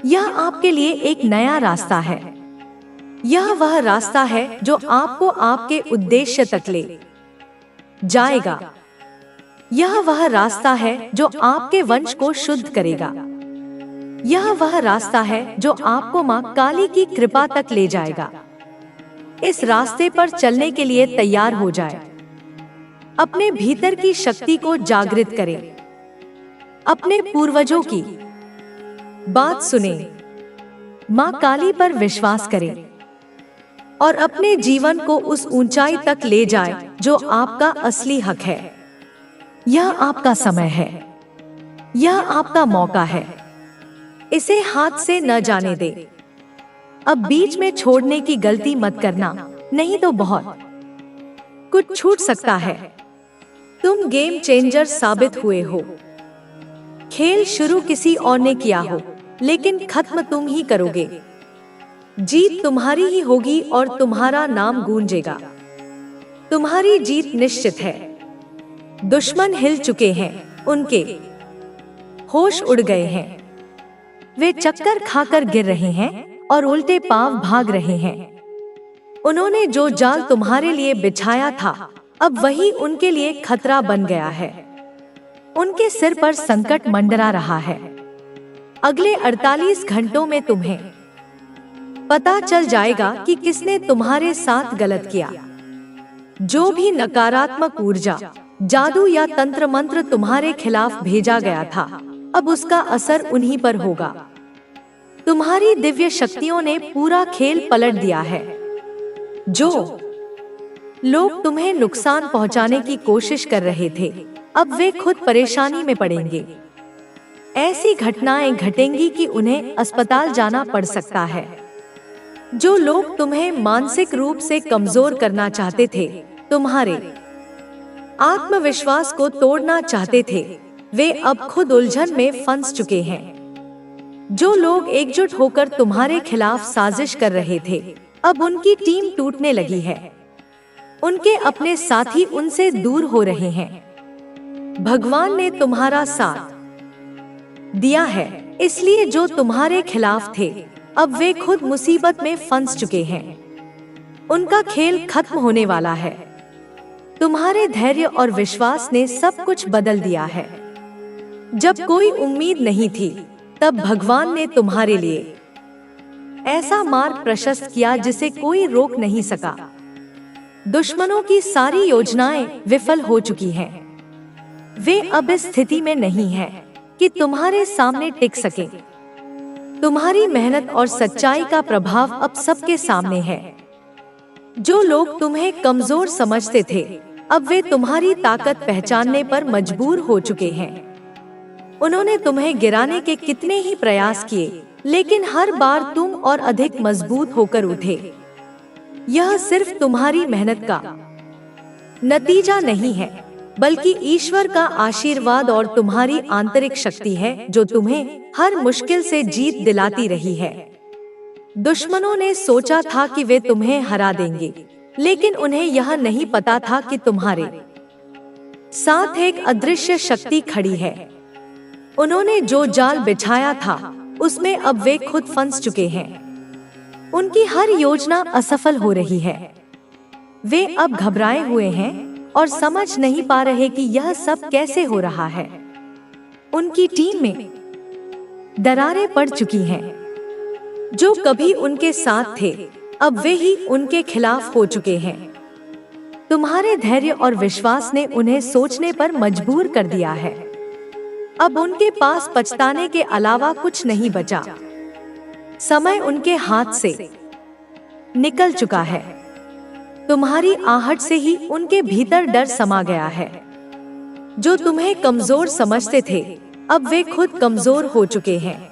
यह आपके लिए एक नया रास्ता है। यह वह रास्ता है जो आपको आपके उद्देश्य तक ले जाएगा। यह वह रास्ता है जो आपके वंश को शुद्ध करेगा। यह वह रास्ता है जो आपको मां काली की कृपा तक ले जाएगा। इस रास्ते पर चलने के लिए तैयार हो जाए। अपने भीतर की शक्ति को जागृत करें। अपने पूर्वजों की बात सुने, मां काली पर विश्वास करें और अपने जीवन को उस ऊंचाई तक ले जाए जो आपका असली हक है। यह आपका समय है। यह आपका मौका है। इसे हाथ से न जाने दे। अब बीच में छोड़ने की गलती मत करना, नहीं तो बहुत कुछ छूट सकता है। तुम गेम चेंजर साबित हुए हो। खेल शुरू किसी और ने किया हो, लेकिन खत्म तुम ही करोगे। जीत तुम्हारी ही होगी और तुम्हारा नाम गूंजेगा। तुम्हारी जीत निश्चित है। दुश्मन हिल चुके हैं, उनके होश उड़ गए हैं। वे चक्कर खाकर गिर रहे हैं और उल्टे पांव भाग रहे हैं। उन्होंने जो जाल तुम्हारे लिए बिछाया था, अब वही उनके लिए खतरा बन गया है। उनके सिर पर संकट मंडरा रहा है। अगले 48 घंटों में तुम्हें पता चल जाएगा कि किसने तुम्हारे साथ गलत किया। जो भी नकारात्मक ऊर्जा, जादू या तंत्र मंत्र तुम्हारे खिलाफ भेजा गया था, अब उसका असर उन्हीं पर होगा। तुम्हारी दिव्य शक्तियों ने पूरा खेल पलट दिया है। जो लोग तुम्हें नुकसान पहुंचाने की कोशिश कर रहे थे, अब वे खुद परेशानी में पड़ेंगे। ऐसी घटनाएं घटेंगी कि उन्हें अस्पताल जाना पड़ सकता है। जो लोग तुम्हें मानसिक रूप से कमजोर करना चाहते थे, तुम्हारे आत्मविश्वास को तोड़ना चाहते थे, वे अब खुद उलझन में फंस चुके हैं। जो लोग एकजुट होकर तुम्हारे खिलाफ साजिश कर रहे थे, अब उनकी टीम टूटने लगी है। उनके अपने साथी उनसे दूर हो रहे हैं। भगवान ने तुम्हारा साथ दिया है, इसलिए जो तुम्हारे खिलाफ थे, अब वे खुद मुसीबत में फंस चुके हैं। उनका खेल खत्म होने वाला है। तुम्हारे धैर्य और विश्वास ने सब कुछ बदल दिया है। जब कोई उम्मीद नहीं थी, तब भगवान ने तुम्हारे लिए ऐसा मार्ग प्रशस्त किया जिसे कोई रोक नहीं सका। दुश्मनों की सारी योजनाएं विफल हो चुकी हैं। वे अब इस स्थिति में नहीं हैं कि तुम्हारे सामने टिक सके। तुम्हारी मेहनत और सच्चाई का प्रभाव अब सबके सामने है। जो लोग तुम्हें कमजोर समझते थे, अब वे तुम्हारी ताकत पहचानने पर मजबूर हो चुके हैं। उन्होंने तुम्हें गिराने के कितने ही प्रयास किए, लेकिन हर बार तुम और अधिक मजबूत होकर उठे। यह सिर्फ तुम्हारी मेहनत का नतीजा नहीं है, बल्कि ईश्वर का आशीर्वाद और तुम्हारी आंतरिक शक्ति है जो तुम्हें हर मुश्किल से जीत दिलाती रही है। दुश्मनों ने सोचा था कि वे तुम्हें हरा देंगे, लेकिन उन्हें यह नहीं पता था कि तुम्हारे साथ एक अदृश्य शक्ति खड़ी है। उन्होंने जो जाल बिछाया था, उसमें अब वे खुद फंस चुके हैं। उनकी हर योजना असफल हो रही है। वे अब घबराए हुए हैं और समझ नहीं पा रहे कि यह सब कैसे हो रहा है। उनकी टीम में दरारें पड़ चुकी हैं। जो कभी उनके साथ थे, अब वे ही उनके खिलाफ हो चुके हैं। तुम्हारे धैर्य और विश्वास ने उन्हें सोचने पर मजबूर कर दिया है। अब उनके पास पछताने के अलावा कुछ नहीं बचा। समय उनके हाथ से निकल चुका है। तुम्हारी आहट से ही उनके भीतर डर समा गया है। जो तुम्हें कमजोर समझते थे, अब वे खुद कमजोर हो चुके हैं।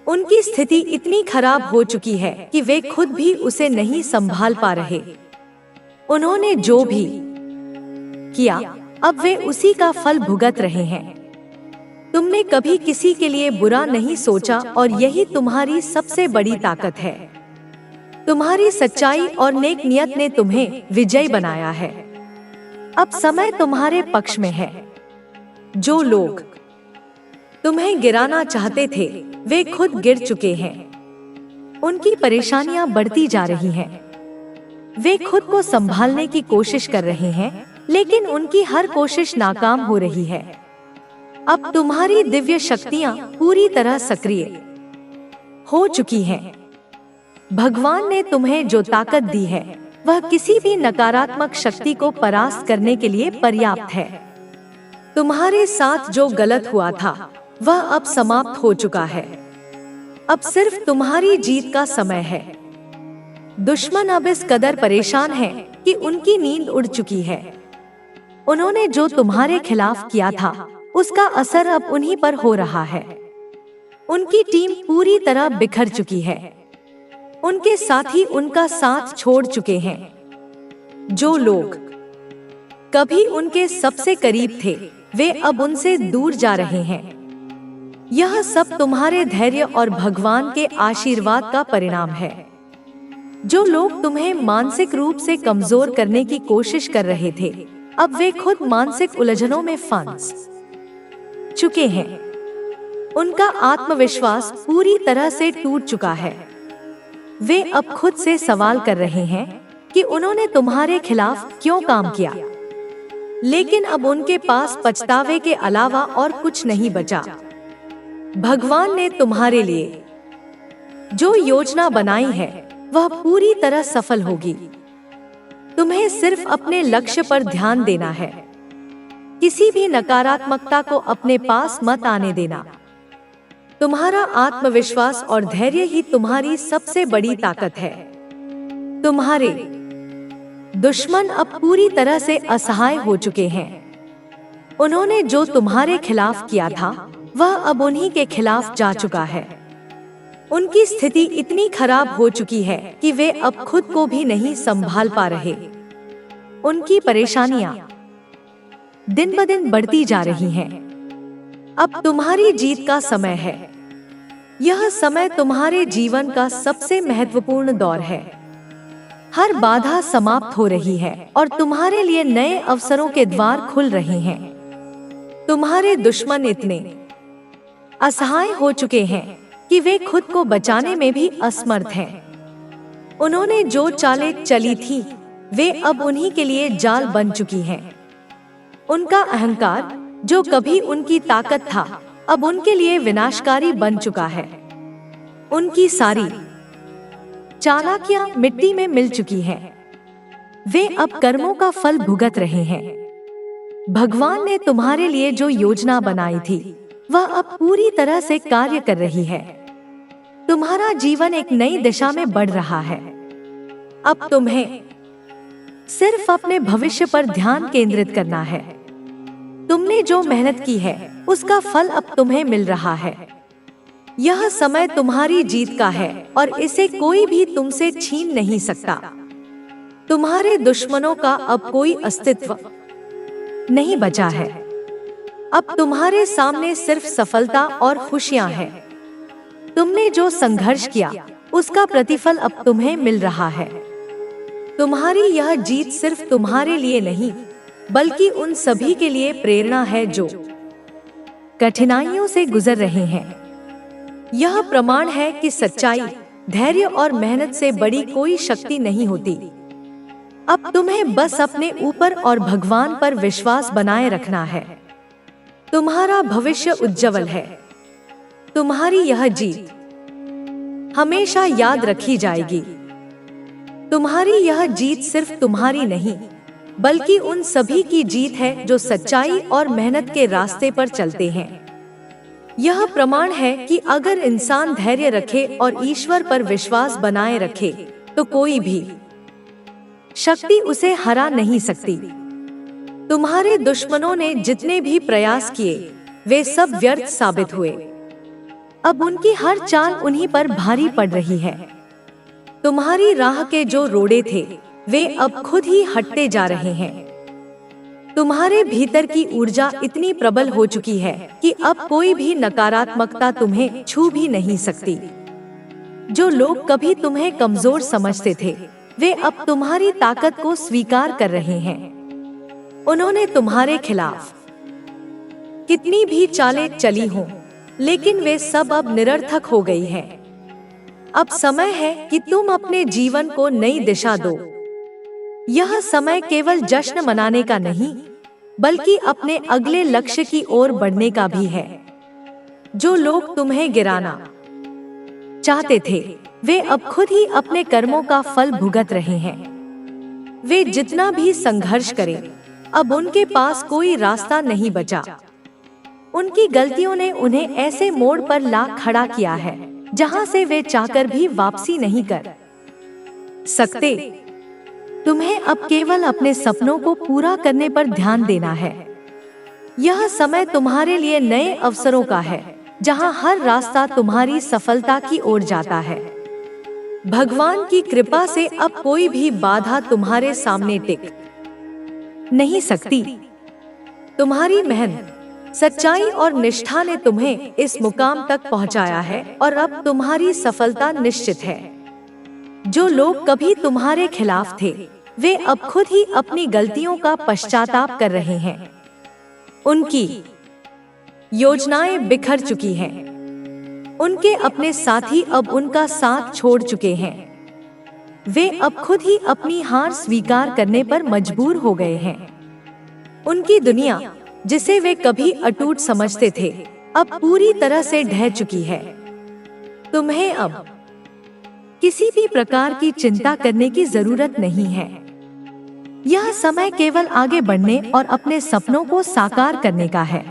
उनकी स्थिति इतनी खराब हो चुकी है कि वे खुद भी उसे नहीं संभाल पा रहे। उन्होंने जो भी किया, अब वे उसी का फल भुगत रहे हैं। तुमने कभी किसी के लिए बुरा नहीं सोचा और यही तुम्हारी सबसे बड़ी ताकत है। तुम्हारी सच्चाई और नेक नियत ने तुम्हें विजयी बनाया है। अब समय तुम्हारे पक्ष में है। जो लोग तुम्हें गिराना चाहते थे, वे खुद गिर चुके हैं। उनकी परेशानियां बढ़ती जा रही हैं। वे खुद को संभालने की कोशिश कर रहे हैं, लेकिन उनकी हर कोशिश नाकाम हो रही है। अब तुम्हारी दिव्य शक्तियां पूरी तरह सक्रिय हो चुकी हैं। भगवान ने तुम्हें जो ताकत दी है, वह किसी भी नकारात्मक शक्ति को परास्त करने के लिए पर्याप्त है। तुम्हारे साथ जो गलत हुआ था, वह अब समाप्त हो चुका है। अब सिर्फ तुम्हारी जीत का समय है। दुश्मन अब इस कदर परेशान है कि उनकी नींद उड़ चुकी है। उन्होंने जो तुम्हारे खिलाफ किया था, उसका असर अब उन्हीं पर हो रहा है। उनकी टीम पूरी तरह बिखर चुकी है। उनके साथी उनका साथ छोड़ चुके हैं। जो लोग कभी उनके सबसे करीब थे, वे अब उनसे दूर जा रहे हैं। यह सब तुम्हारे धैर्य और भगवान के आशीर्वाद का परिणाम है। जो लोग तुम्हें मानसिक रूप से कमजोर करने की कोशिश कर रहे थे, अब वे खुद मानसिक उलझनों में फंस चुके हैं। उनका आत्मविश्वास पूरी तरह से टूट चुका है। वे अब खुद से सवाल कर रहे हैं कि उन्होंने तुम्हारे खिलाफ क्यों काम किया, लेकिन अब उनके पास पछतावे के अलावा और कुछ नहीं बचा। भगवान ने तुम्हारे लिए जो योजना बनाई है, वह पूरी तरह सफल होगी। तुम्हें सिर्फ अपने लक्ष्य पर ध्यान देना है। किसी भी नकारात्मकता को अपने पास मत आने देना। तुम्हारा आत्मविश्वास और धैर्य ही तुम्हारी सबसे बड़ी ताकत है। तुम्हारे दुश्मन अब पूरी तरह से असहाय हो चुके हैं। उन्होंने जो तुम्हारे खिलाफ किया था, वह अब उन्हीं के खिलाफ जा चुका है। उनकी स्थिति इतनी खराब हो चुकी है कि वे अब खुद को भी नहीं संभाल पा रहे। उनकी परेशानियां दिन ब दिन बढ़ती जा रही हैं। अब तुम्हारी जीत का समय है। यह समय तुम्हारे जीवन का सबसे महत्वपूर्ण दौर है। हर बाधा समाप्त हो रही है और तुम्हारे लिए नए अवसरों के द्वार खुल रहे हैं। तुम्हारे दुश्मन इतने असहाय हो चुके हैं कि वे खुद को बचाने में भी असमर्थ हैं। उन्होंने जो चालें चली थी, वे अब उन्हीं के लिए जाल बन चुकी हैं। उनका अहंकार, जो कभी उनकी ताकत था, अब उनके लिए विनाशकारी बन चुका है। उनकी सारी चालाकियां मिट्टी में मिल चुकी हैं। वे अब कर्मों का फल भुगत रहे हैं। भगवान ने तुम्हारे लिए जो योजना बनाई थी, वह अब पूरी तरह से कार्य कर रही है। तुम्हारा जीवन एक नई दिशा में बढ़ रहा है। अब तुम्हें सिर्फ अपने भविष्य पर ध्यान केंद्रित करना है। तुमने जो मेहनत की है, उसका फल अब तुम्हें मिल रहा है। यह समय तुम्हारी जीत का है और इसे कोई भी तुमसे छीन नहीं सकता। तुम्हारे दुश्मनों का अब कोई अस्तित्व नहीं बचा है। अब तुम्हारे सामने सिर्फ सफलता और खुशियां हैं। तुमने जो संघर्ष किया, उसका प्रतिफल अब तुम्हें मिल रहा है। तुम्हारी यह जीत सिर्फ तुम्हारे लिए नहीं, बल्कि उन सभी के लिए प्रेरणा है जो कठिनाइयों से गुजर रहे हैं। यह प्रमाण है कि सच्चाई, धैर्य और मेहनत से बड़ी कोई शक्ति नहीं होती। अब तुम्हें बस अपने ऊपर और भगवान पर विश्वास बनाए रखना है। तुम्हारा भविष्य उज्जवल है। तुम्हारी यह जीत हमेशा याद रखी जाएगी। तुम्हारी यह जीत सिर्फ तुम्हारी नहीं, बल्कि उन सभी की जीत है जो सच्चाई और मेहनत के रास्ते पर चलते हैं। यह प्रमाण है कि अगर इंसान धैर्य रखे और ईश्वर पर विश्वास बनाए रखे तो कोई भी शक्ति उसे हरा नहीं सकती। तुम्हारे दुश्मनों ने जितने भी प्रयास किए वे सब व्यर्थ साबित हुए। अब उनकी हर चाल उन्हीं पर भारी पड़ रही है। तुम्हारी राह के जो रोड़े थे वे अब खुद ही हटते जा रहे हैं। तुम्हारे भीतर की ऊर्जा इतनी प्रबल हो चुकी है कि अब कोई भी नकारात्मकता तुम्हें छू भी नहीं सकती। जो लोग कभी तुम्हें कमजोर समझते थे वे अब तुम्हारी ताकत को स्वीकार कर रहे हैं। उन्होंने तुम्हारे खिलाफ कितनी भी चालें चली हों, लेकिन वे सब अब निरर्थक हो गई हैं। अब समय है कि तुम अपने जीवन को नई दिशा दो। यह समय केवल जश्न मनाने का नहीं, बल्कि अपने अगले लक्ष्य की ओर बढ़ने का भी है। जो लोग तुम्हें गिराना चाहते थे वे अब खुद ही अपने कर्मों का फल भुगत रहे हैं। वे जितना भी संघर्ष करें, अब उनके पास कोई रास्ता नहीं बचा। उनकी गलतियों ने उन्हें ऐसे मोड़ पर ला खड़ा किया है जहां से वे चाहकर भी वापसी नहीं कर सकते। तुम्हें अब केवल अपने सपनों को पूरा करने पर ध्यान देना है। यह समय तुम्हारे लिए नए अवसरों का है, जहां हर रास्ता तुम्हारी सफलता की ओर जाता है। भगवान की कृपा से अब कोई भी बाधा तुम्हारे सामने टिक नहीं सकती। तुम्हारी मेहनत, सच्चाई और निष्ठा ने तुम्हें इस मुकाम तक पहुंचाया है और अब तुम्हारी सफलता निश्चित है। जो लोग कभी तुम्हारे खिलाफ थे वे अब खुद ही अपनी गलतियों का पश्चाताप कर रहे हैं। उनकी योजनाएं बिखर चुकी हैं। उनके अपने साथी अब उनका साथ छोड़ चुके हैं। वे अब खुद ही अपनी हार स्वीकार करने पर मजबूर हो गए हैं। उनकी दुनिया, जिसे वे कभी अटूट समझते थे, अब पूरी तरह से ढह चुकी है। तुम्हें अब किसी भी प्रकार की चिंता करने की जरूरत नहीं है। यह समय केवल आगे बढ़ने और अपने सपनों को साकार करने का है।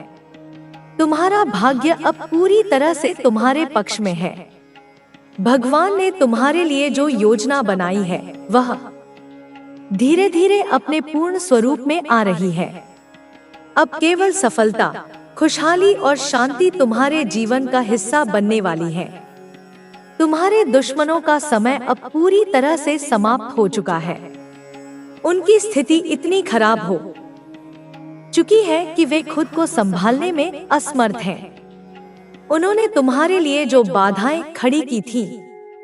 तुम्हारा भाग्य अब पूरी तरह से तुम्हारे पक्ष में है। भगवान ने तुम्हारे लिए जो योजना बनाई है वह धीरे धीरे अपने पूर्ण स्वरूप में आ रही है। अब केवल सफलता, खुशहाली और शांति तुम्हारे जीवन का हिस्सा बनने वाली है। तुम्हारे दुश्मनों का समय अब पूरी तरह से समाप्त हो चुका है। उनकी स्थिति इतनी खराब हो चुकी है कि वे खुद को संभालने में असमर्थ हैं। उन्होंने तुम्हारे लिए जो बाधाएं खड़ी की थीं,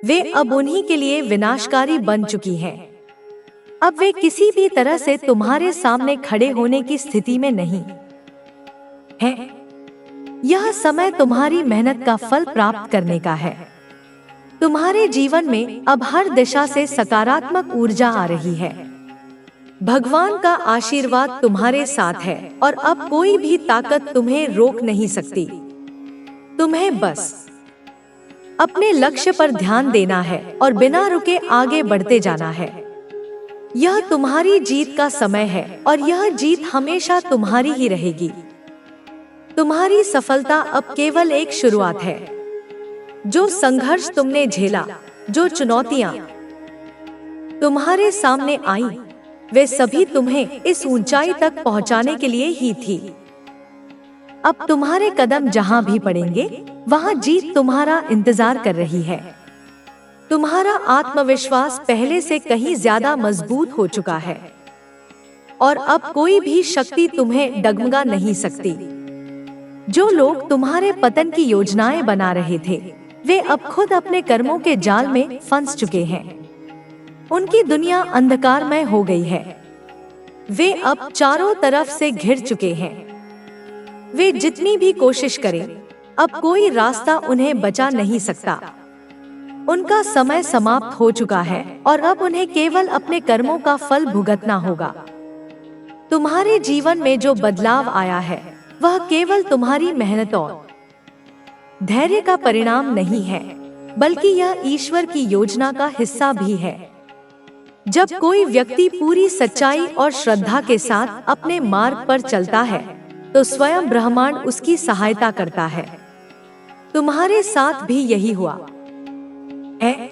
वे अब उन्हीं के लिए विनाशकारी बन चुकी हैं। अब वे किसी भी तरह से तुम्हारे सामने खड़े होने की स्थिति में नहीं हैं। यह समय तुम्हारी मेहनत का फल प्राप्त करने का है। तुम्हारे जीवन में अब हर दिशा से सकारात्मक ऊर्जा आ रही है। भगवान का आशीर्वाद तुम्हारे साथ है और अब कोई भी ताकत तुम्हें रोक नहीं सकती। तुम्हें बस अपने लक्ष्य पर ध्यान देना है और बिना रुके आगे बढ़ते जाना है। यह तुम्हारी जीत का समय है और यह जीत हमेशा तुम्हारी ही रहेगी। तुम्हारी सफलता अब केवल एक शुरुआत है। जो संघर्ष तुमने झेला, जो चुनौतियां तुम्हारे सामने आई, वे सभी तुम्हें इस ऊंचाई तक पहुंचाने के लिए ही थी। अब तुम्हारे कदम जहां भी पड़ेंगे वहां जीत तुम्हारा इंतजार कर रही है। तुम्हारा आत्मविश्वास पहले से कहीं ज्यादा मजबूत हो चुका है और अब कोई भी शक्ति तुम्हें डगमगा नहीं सकती। जो लोग तुम्हारे पतन की योजनाएं बना रहे थे वे अब खुद अपने कर्मों के जाल में फंस चुके हैं। उनकी दुनिया अंधकारमय हो गई है। वे अब चारों तरफ से घिर चुके हैं। वे जितनी भी कोशिश करें, अब कोई रास्ता उन्हें बचा नहीं सकता। उनका समय समाप्त हो चुका है और अब उन्हें केवल अपने कर्मों का फल भुगतना होगा। तुम्हारे जीवन में जो बदलाव आया है वह केवल तुम्हारी मेहनत और धैर्य का परिणाम नहीं है, बल्कि यह ईश्वर की योजना का हिस्सा भी है। जब कोई व्यक्ति पूरी सच्चाई और श्रद्धा के साथ अपने मार्ग पर चलता है तो स्वयं ब्रह्मांड उसकी सहायता करता है। तुम्हारे साथ भी यही हुआ है।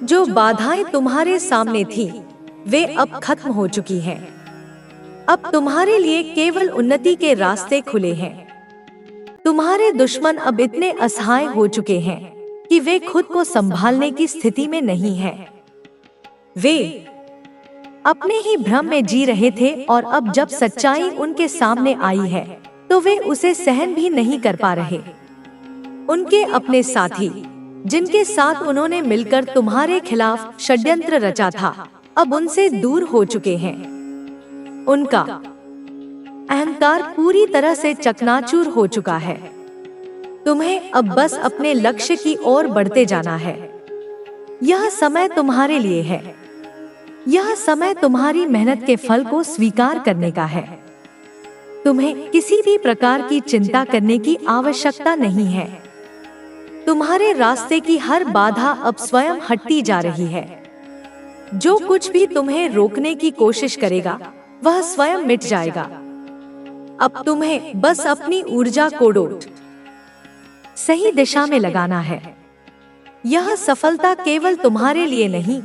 जो बाधाएं तुम्हारे सामने थी वे अब खत्म हो चुकी हैं। अब तुम्हारे लिए केवल उन्नति के रास्ते खुले हैं। तुम्हारे दुश्मन अब इतने असहाय हो चुके हैं कि वे खुद को संभालने की स्थिति में नहीं हैं। वे अपने ही भ्रम में जी रहे थे और अब जब सच्चाई उनके सामने आई है तो वे उसे सहन भी नहीं कर पा रहे। उनके अपने साथी जिनके साथ उन्होंने मिलकर तुम्हारे खिलाफ षड्यंत्र रचा था अब उनसे दूर हो चुके हैं। उनका अहंकार पूरी तरह से चकनाचूर हो चुका है। तुम्हें अब बस अपने लक्ष्य की ओर बढ़ते जाना है। यह समय तुम्हारे लिए है। यह समय तुम्हारी मेहनत के फल को स्वीकार करने का है। तुम्हें किसी भी प्रकार की चिंता करने की आवश्यकता नहीं है। तुम्हारे रास्ते की हर बाधा अब स्वयं हटती जा रही है। जो कुछ भी तुम्हें रोकने की कोशिश करेगा वह स्वयं मिट जाएगा। अब तुम्हें बस अपनी ऊर्जा को सही दिशा में लगाना है। यह सफलता केवल तुम्हारे लिए नहीं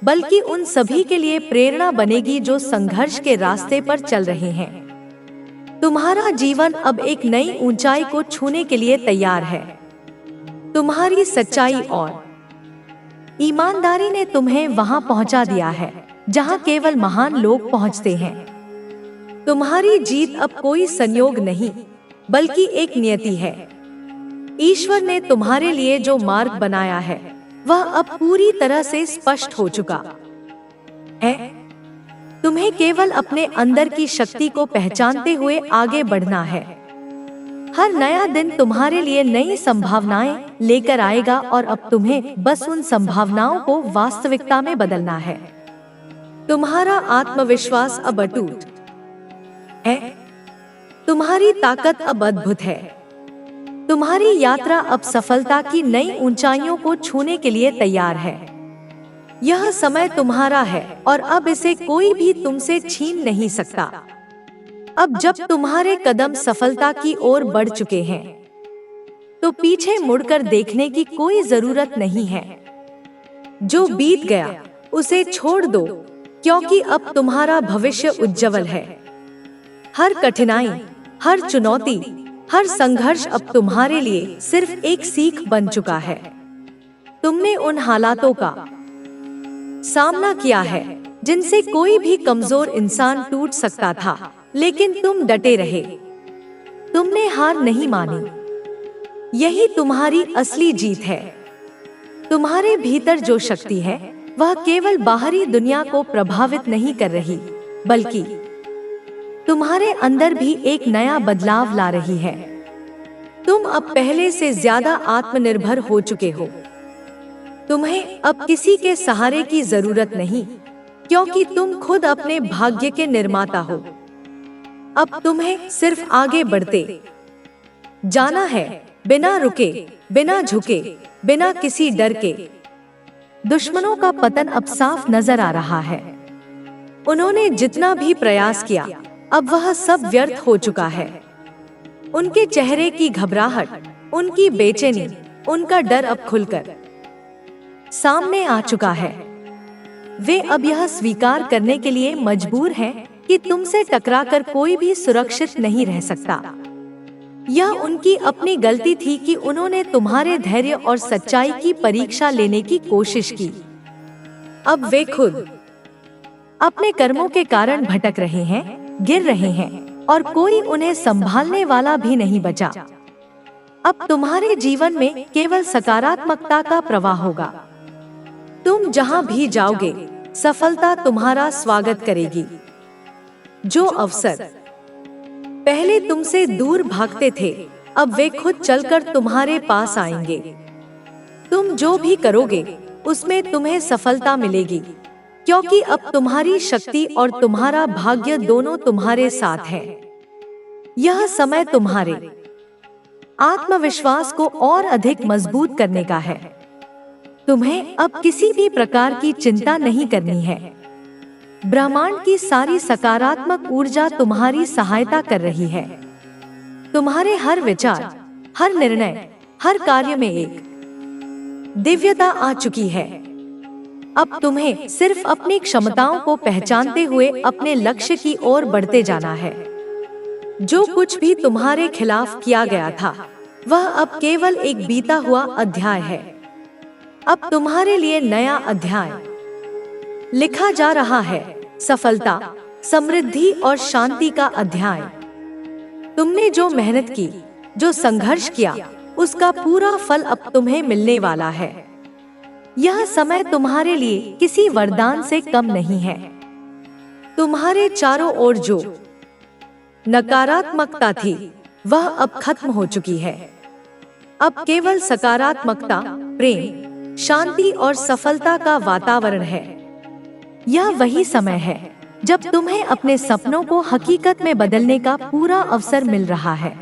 बल्कि उन सभी के लिए प्रेरणा बनेगी जो संघर्ष के रास्ते पर चल रहे हैं। तुम्हारा जीवन अब एक नई ऊंचाई को छूने के लिए तैयार है। तुम्हारी सच्चाई और ईमानदारी ने तुम्हें वहां पहुंचा दिया है जहां केवल महान लोग पहुंचते हैं। तुम्हारी जीत अब कोई संयोग नहीं बल्कि एक नियति है। ईश्वर ने तुम्हारे लिए जो मार्ग बनाया है वह अब पूरी तरह से स्पष्ट हो चुका है। तुम्हें केवल अपने अंदर की शक्ति को पहचानते हुए आगे बढ़ना है। हर नया दिन तुम्हारे लिए नई संभावनाएं लेकर आएगा और अब तुम्हें बस उन संभावनाओं को वास्तविकता में बदलना है। तुम्हारा आत्मविश्वास अब अटूट है। तुम्हारी ताकत अब अद्भुत है। तुम्हारी यात्रा अब सफलता की नई ऊंचाइयों को छूने के लिए तैयार है। यह समय तुम्हारा है और अब इसे कोई भी तुमसे छीन नहीं सकता। अब जब तुम्हारे कदम सफलता की ओर बढ़ चुके हैं तो पीछे मुड़कर देखने की कोई जरूरत नहीं है। जो बीत गया उसे छोड़ दो क्योंकि अब तुम्हारा भविष्य उज्जवल है। हर कठिनाई, हर चुनौती, हर संघर्ष अब तुम्हारे लिए सिर्फ एक सीख बन चुका है। तुमने उन हालातों का सामना किया है जिनसे कोई भी कमजोर इंसान टूट सकता था, लेकिन तुम डटे रहे। तुमने हार नहीं मानी। यही तुम्हारी असली जीत है। तुम्हारे भीतर जो शक्ति है वह केवल बाहरी दुनिया को प्रभावित नहीं कर रही बल्कि तुम्हारे अंदर भी एक नया बदलाव ला रही है। तुम अब पहले से ज्यादा आत्मनिर्भर हो चुके हो। तुम्हें अब किसी के सहारे की जरूरत नहीं क्योंकि तुम खुद अपने भाग्य के निर्माता हो। अब तुम्हें सिर्फ आगे बढ़ते जाना है, बिना रुके, बिना झुके, बिना किसी डर के। दुश्मनों का पतन अब साफ नजर आ रहा है। उन्होंने जितना भी प्रयास किया अब वह सब व्यर्थ हो चुका है। उनके चेहरे की घबराहट, उनकी बेचैनी, उनका डर अब खुलकर सामने आ चुका है। वे अब यह स्वीकार करने के लिए मजबूर हैं कि तुमसे टकराकर कोई भी सुरक्षित नहीं रह सकता। यह उनकी अपनी गलती थी कि उन्होंने तुम्हारे धैर्य और सच्चाई की परीक्षा लेने की कोशिश की। अब वे खुद अपने कर्मों के कारण भटक रहे हैं, गिर रहे हैं और कोई उन्हें संभालने वाला भी नहीं बचा। अब तुम्हारे जीवन में केवल सकारात्मकता का प्रवाह होगा। तुम जहां भी जाओगे सफलता तुम्हारा स्वागत करेगी। जो अवसर पहले तुमसे दूर भागते थे अब वे खुद चलकर तुम्हारे पास आएंगे। तुम जो भी करोगे उसमें तुम्हें सफलता मिलेगी क्योंकि अब तुम्हारी शक्ति और तुम्हारा भाग्य दोनों तुम्हारे साथ है। यह समय तुम्हारे आत्मविश्वास को और अधिक मजबूत करने का है। तुम्हें अब किसी भी प्रकार की चिंता नहीं करनी है। ब्रह्मांड की सारी सकारात्मक ऊर्जा तुम्हारी सहायता कर रही है। तुम्हारे हर विचार, हर निर्णय, हर कार्य में एक दिव्यता आ चुकी है। अब तुम्हें सिर्फ अपनी क्षमताओं को पहचानते हुए अपने लक्ष्य की ओर बढ़ते जाना है। जो कुछ भी तुम्हारे खिलाफ किया गया था, वह अब केवल एक बीता हुआ अध्याय है। अब तुम्हारे लिए नया अध्याय लिखा जा रहा है, सफलता, समृद्धि और शांति का अध्याय। तुमने जो मेहनत की, जो संघर्ष किया, उसका पूरा फल अब तुम्हें मिलने वाला है। यह समय तुम्हारे लिए किसी वरदान से कम नहीं है। तुम्हारे चारों ओर जो नकारात्मकता थी, वह अब खत्म हो चुकी है। अब केवल सकारात्मकता, प्रेम, शांति और सफलता का वातावरण है। यह वही समय है जब तुम्हें अपने सपनों को हकीकत में बदलने का पूरा अवसर मिल रहा है।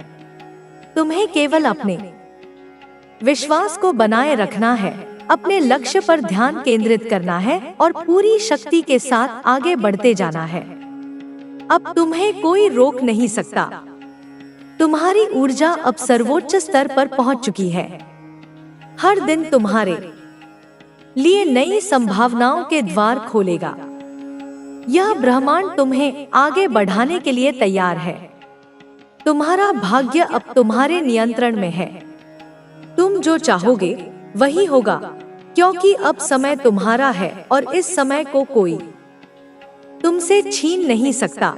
तुम्हें केवल अपने विश्वास को बनाए रखना है, अपने लक्ष्य पर ध्यान केंद्रित करना है और पूरी शक्ति के साथ आगे बढ़ते जाना है। अब तुम्हें कोई रोक नहीं सकता। तुम्हारी ऊर्जा अब सर्वोच्च स्तर पर पहुंच चुकी है। हर दिन तुम्हारे लिए नई संभावनाओं के द्वार खोलेगा। यह ब्रह्मांड तुम्हें आगे बढ़ाने के लिए तैयार है। तुम्हारा भाग्य अब तुम्हारे नियंत्रण में है। तुम जो चाहोगे वही होगा, क्योंकि अब समय तुम्हारा है और इस समय को कोई तुमसे छीन नहीं सकता।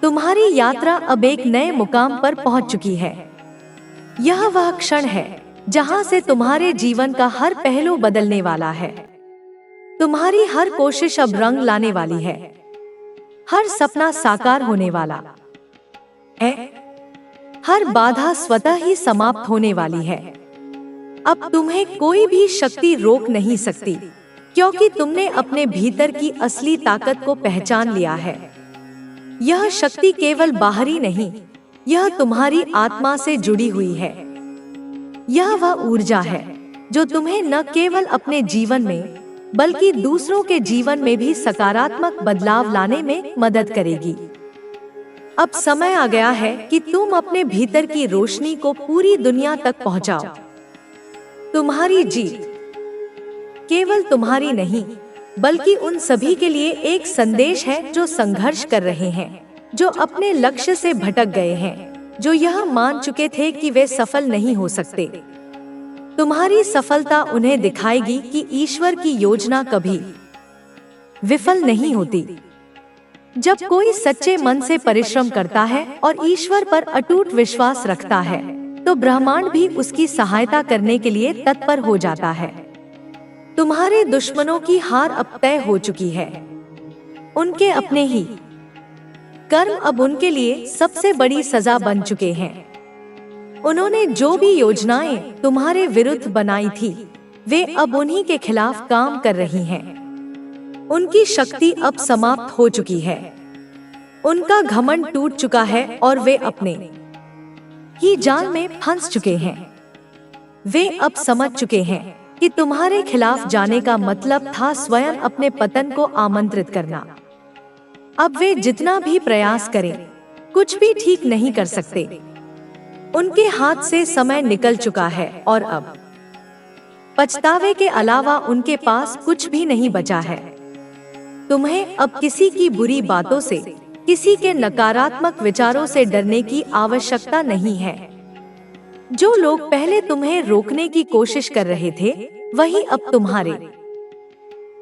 तुम्हारी यात्रा अब एक नए मुकाम पर पहुंच चुकी है। यह वह क्षण है जहां से तुम्हारे जीवन का हर पहलू बदलने वाला है। तुम्हारी हर कोशिश अब रंग लाने वाली है। हर सपना साकार होने वाला है। हर बाधा स्वतः ही समाप्त होने वाली है। अब तुम्हें कोई भी शक्ति रोक नहीं सकती, क्योंकि तुमने अपने भीतर की असली ताकत को पहचान लिया है। यह शक्ति केवल बाहरी नहीं, यह तुम्हारी आत्मा से जुड़ी हुई है। यह वह ऊर्जा है जो तुम्हें न केवल अपने जीवन में बल्कि दूसरों के जीवन में भी सकारात्मक बदलाव लाने में मदद करेगी। अब समय आ गया है कि तुम अपने भीतर की रोशनी को पूरी दुनिया तक पहुंचाओ। तुम्हारी जीत केवल तुम्हारी नहीं, बल्कि उन सभी के लिए एक संदेश है जो संघर्ष कर रहे हैं, जो अपने लक्ष्य से भटक गए हैं, जो यह मान चुके थे कि वे सफल नहीं हो सकते। तुम्हारी सफलता उन्हें दिखाएगी कि ईश्वर की योजना कभी विफल नहीं होती। जब कोई सच्चे मन से परिश्रम करता है और ईश्वर पर अटूट विश्वास रखता है, तो ब्रह्मांड भी उसकी सहायता करने के लिए तत्पर हो जाता है। तुम्हारे दुश्मनों की हार अब तय हो चुकी है। उनके अपने ही कर्म अब उनके लिए सबसे बड़ी सजा बन चुके हैं। उन्होंने जो भी योजनाएं तुम्हारे विरुद्ध बनाई थी, वे अब उन्हीं के खिलाफ काम कर रही हैं। उनकी शक्ति अब समाप्त हो चुकी है। उनका घमंड टूट चुका है और वे अपने ही जाल में फंस चुके हैं। वे अब समझ चुके हैं कि तुम्हारे खिलाफ जाने का मतलब था स्वयं अपने पतन को आमंत्रित करना। अब वे जितना भी प्रयास करें, कुछ भी ठीक नहीं कर सकते। उनके हाथ से समय निकल चुका है और अब पछतावे के अलावा उनके पास कुछ भी नहीं बचा है। तुम्हें अब किसी की बुरी बातों से, किसी के नकारात्मक विचारों से डरने की आवश्यकता नहीं है। जो लोग पहले तुम्हें रोकने की कोशिश कर रहे थे, वही अब तुम्हारे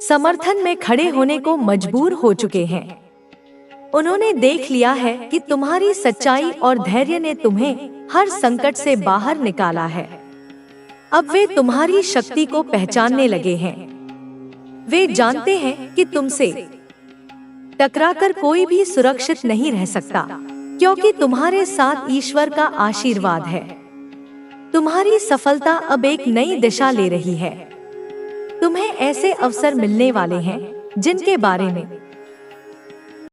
समर्थन में खड़े होने को मजबूर हो चुके हैं। उन्होंने देख लिया है कि तुम्हारी सच्चाई और धैर्य ने तुम्हें हर संकट से बाहर निकाला है। अब वे तुम्हारी शक्ति को पहचानने लगे हैं। वे जानते हैं कि तुमसे टकराकर कोई भी सुरक्षित नहीं रह सकता, क्योंकि तुम्हारे साथ ईश्वर का आशीर्वाद है। तुम्हारी सफलता अब एक नई दिशा ले रही है। तुम्हें ऐसे अवसर मिलने वाले हैं जिनके बारे में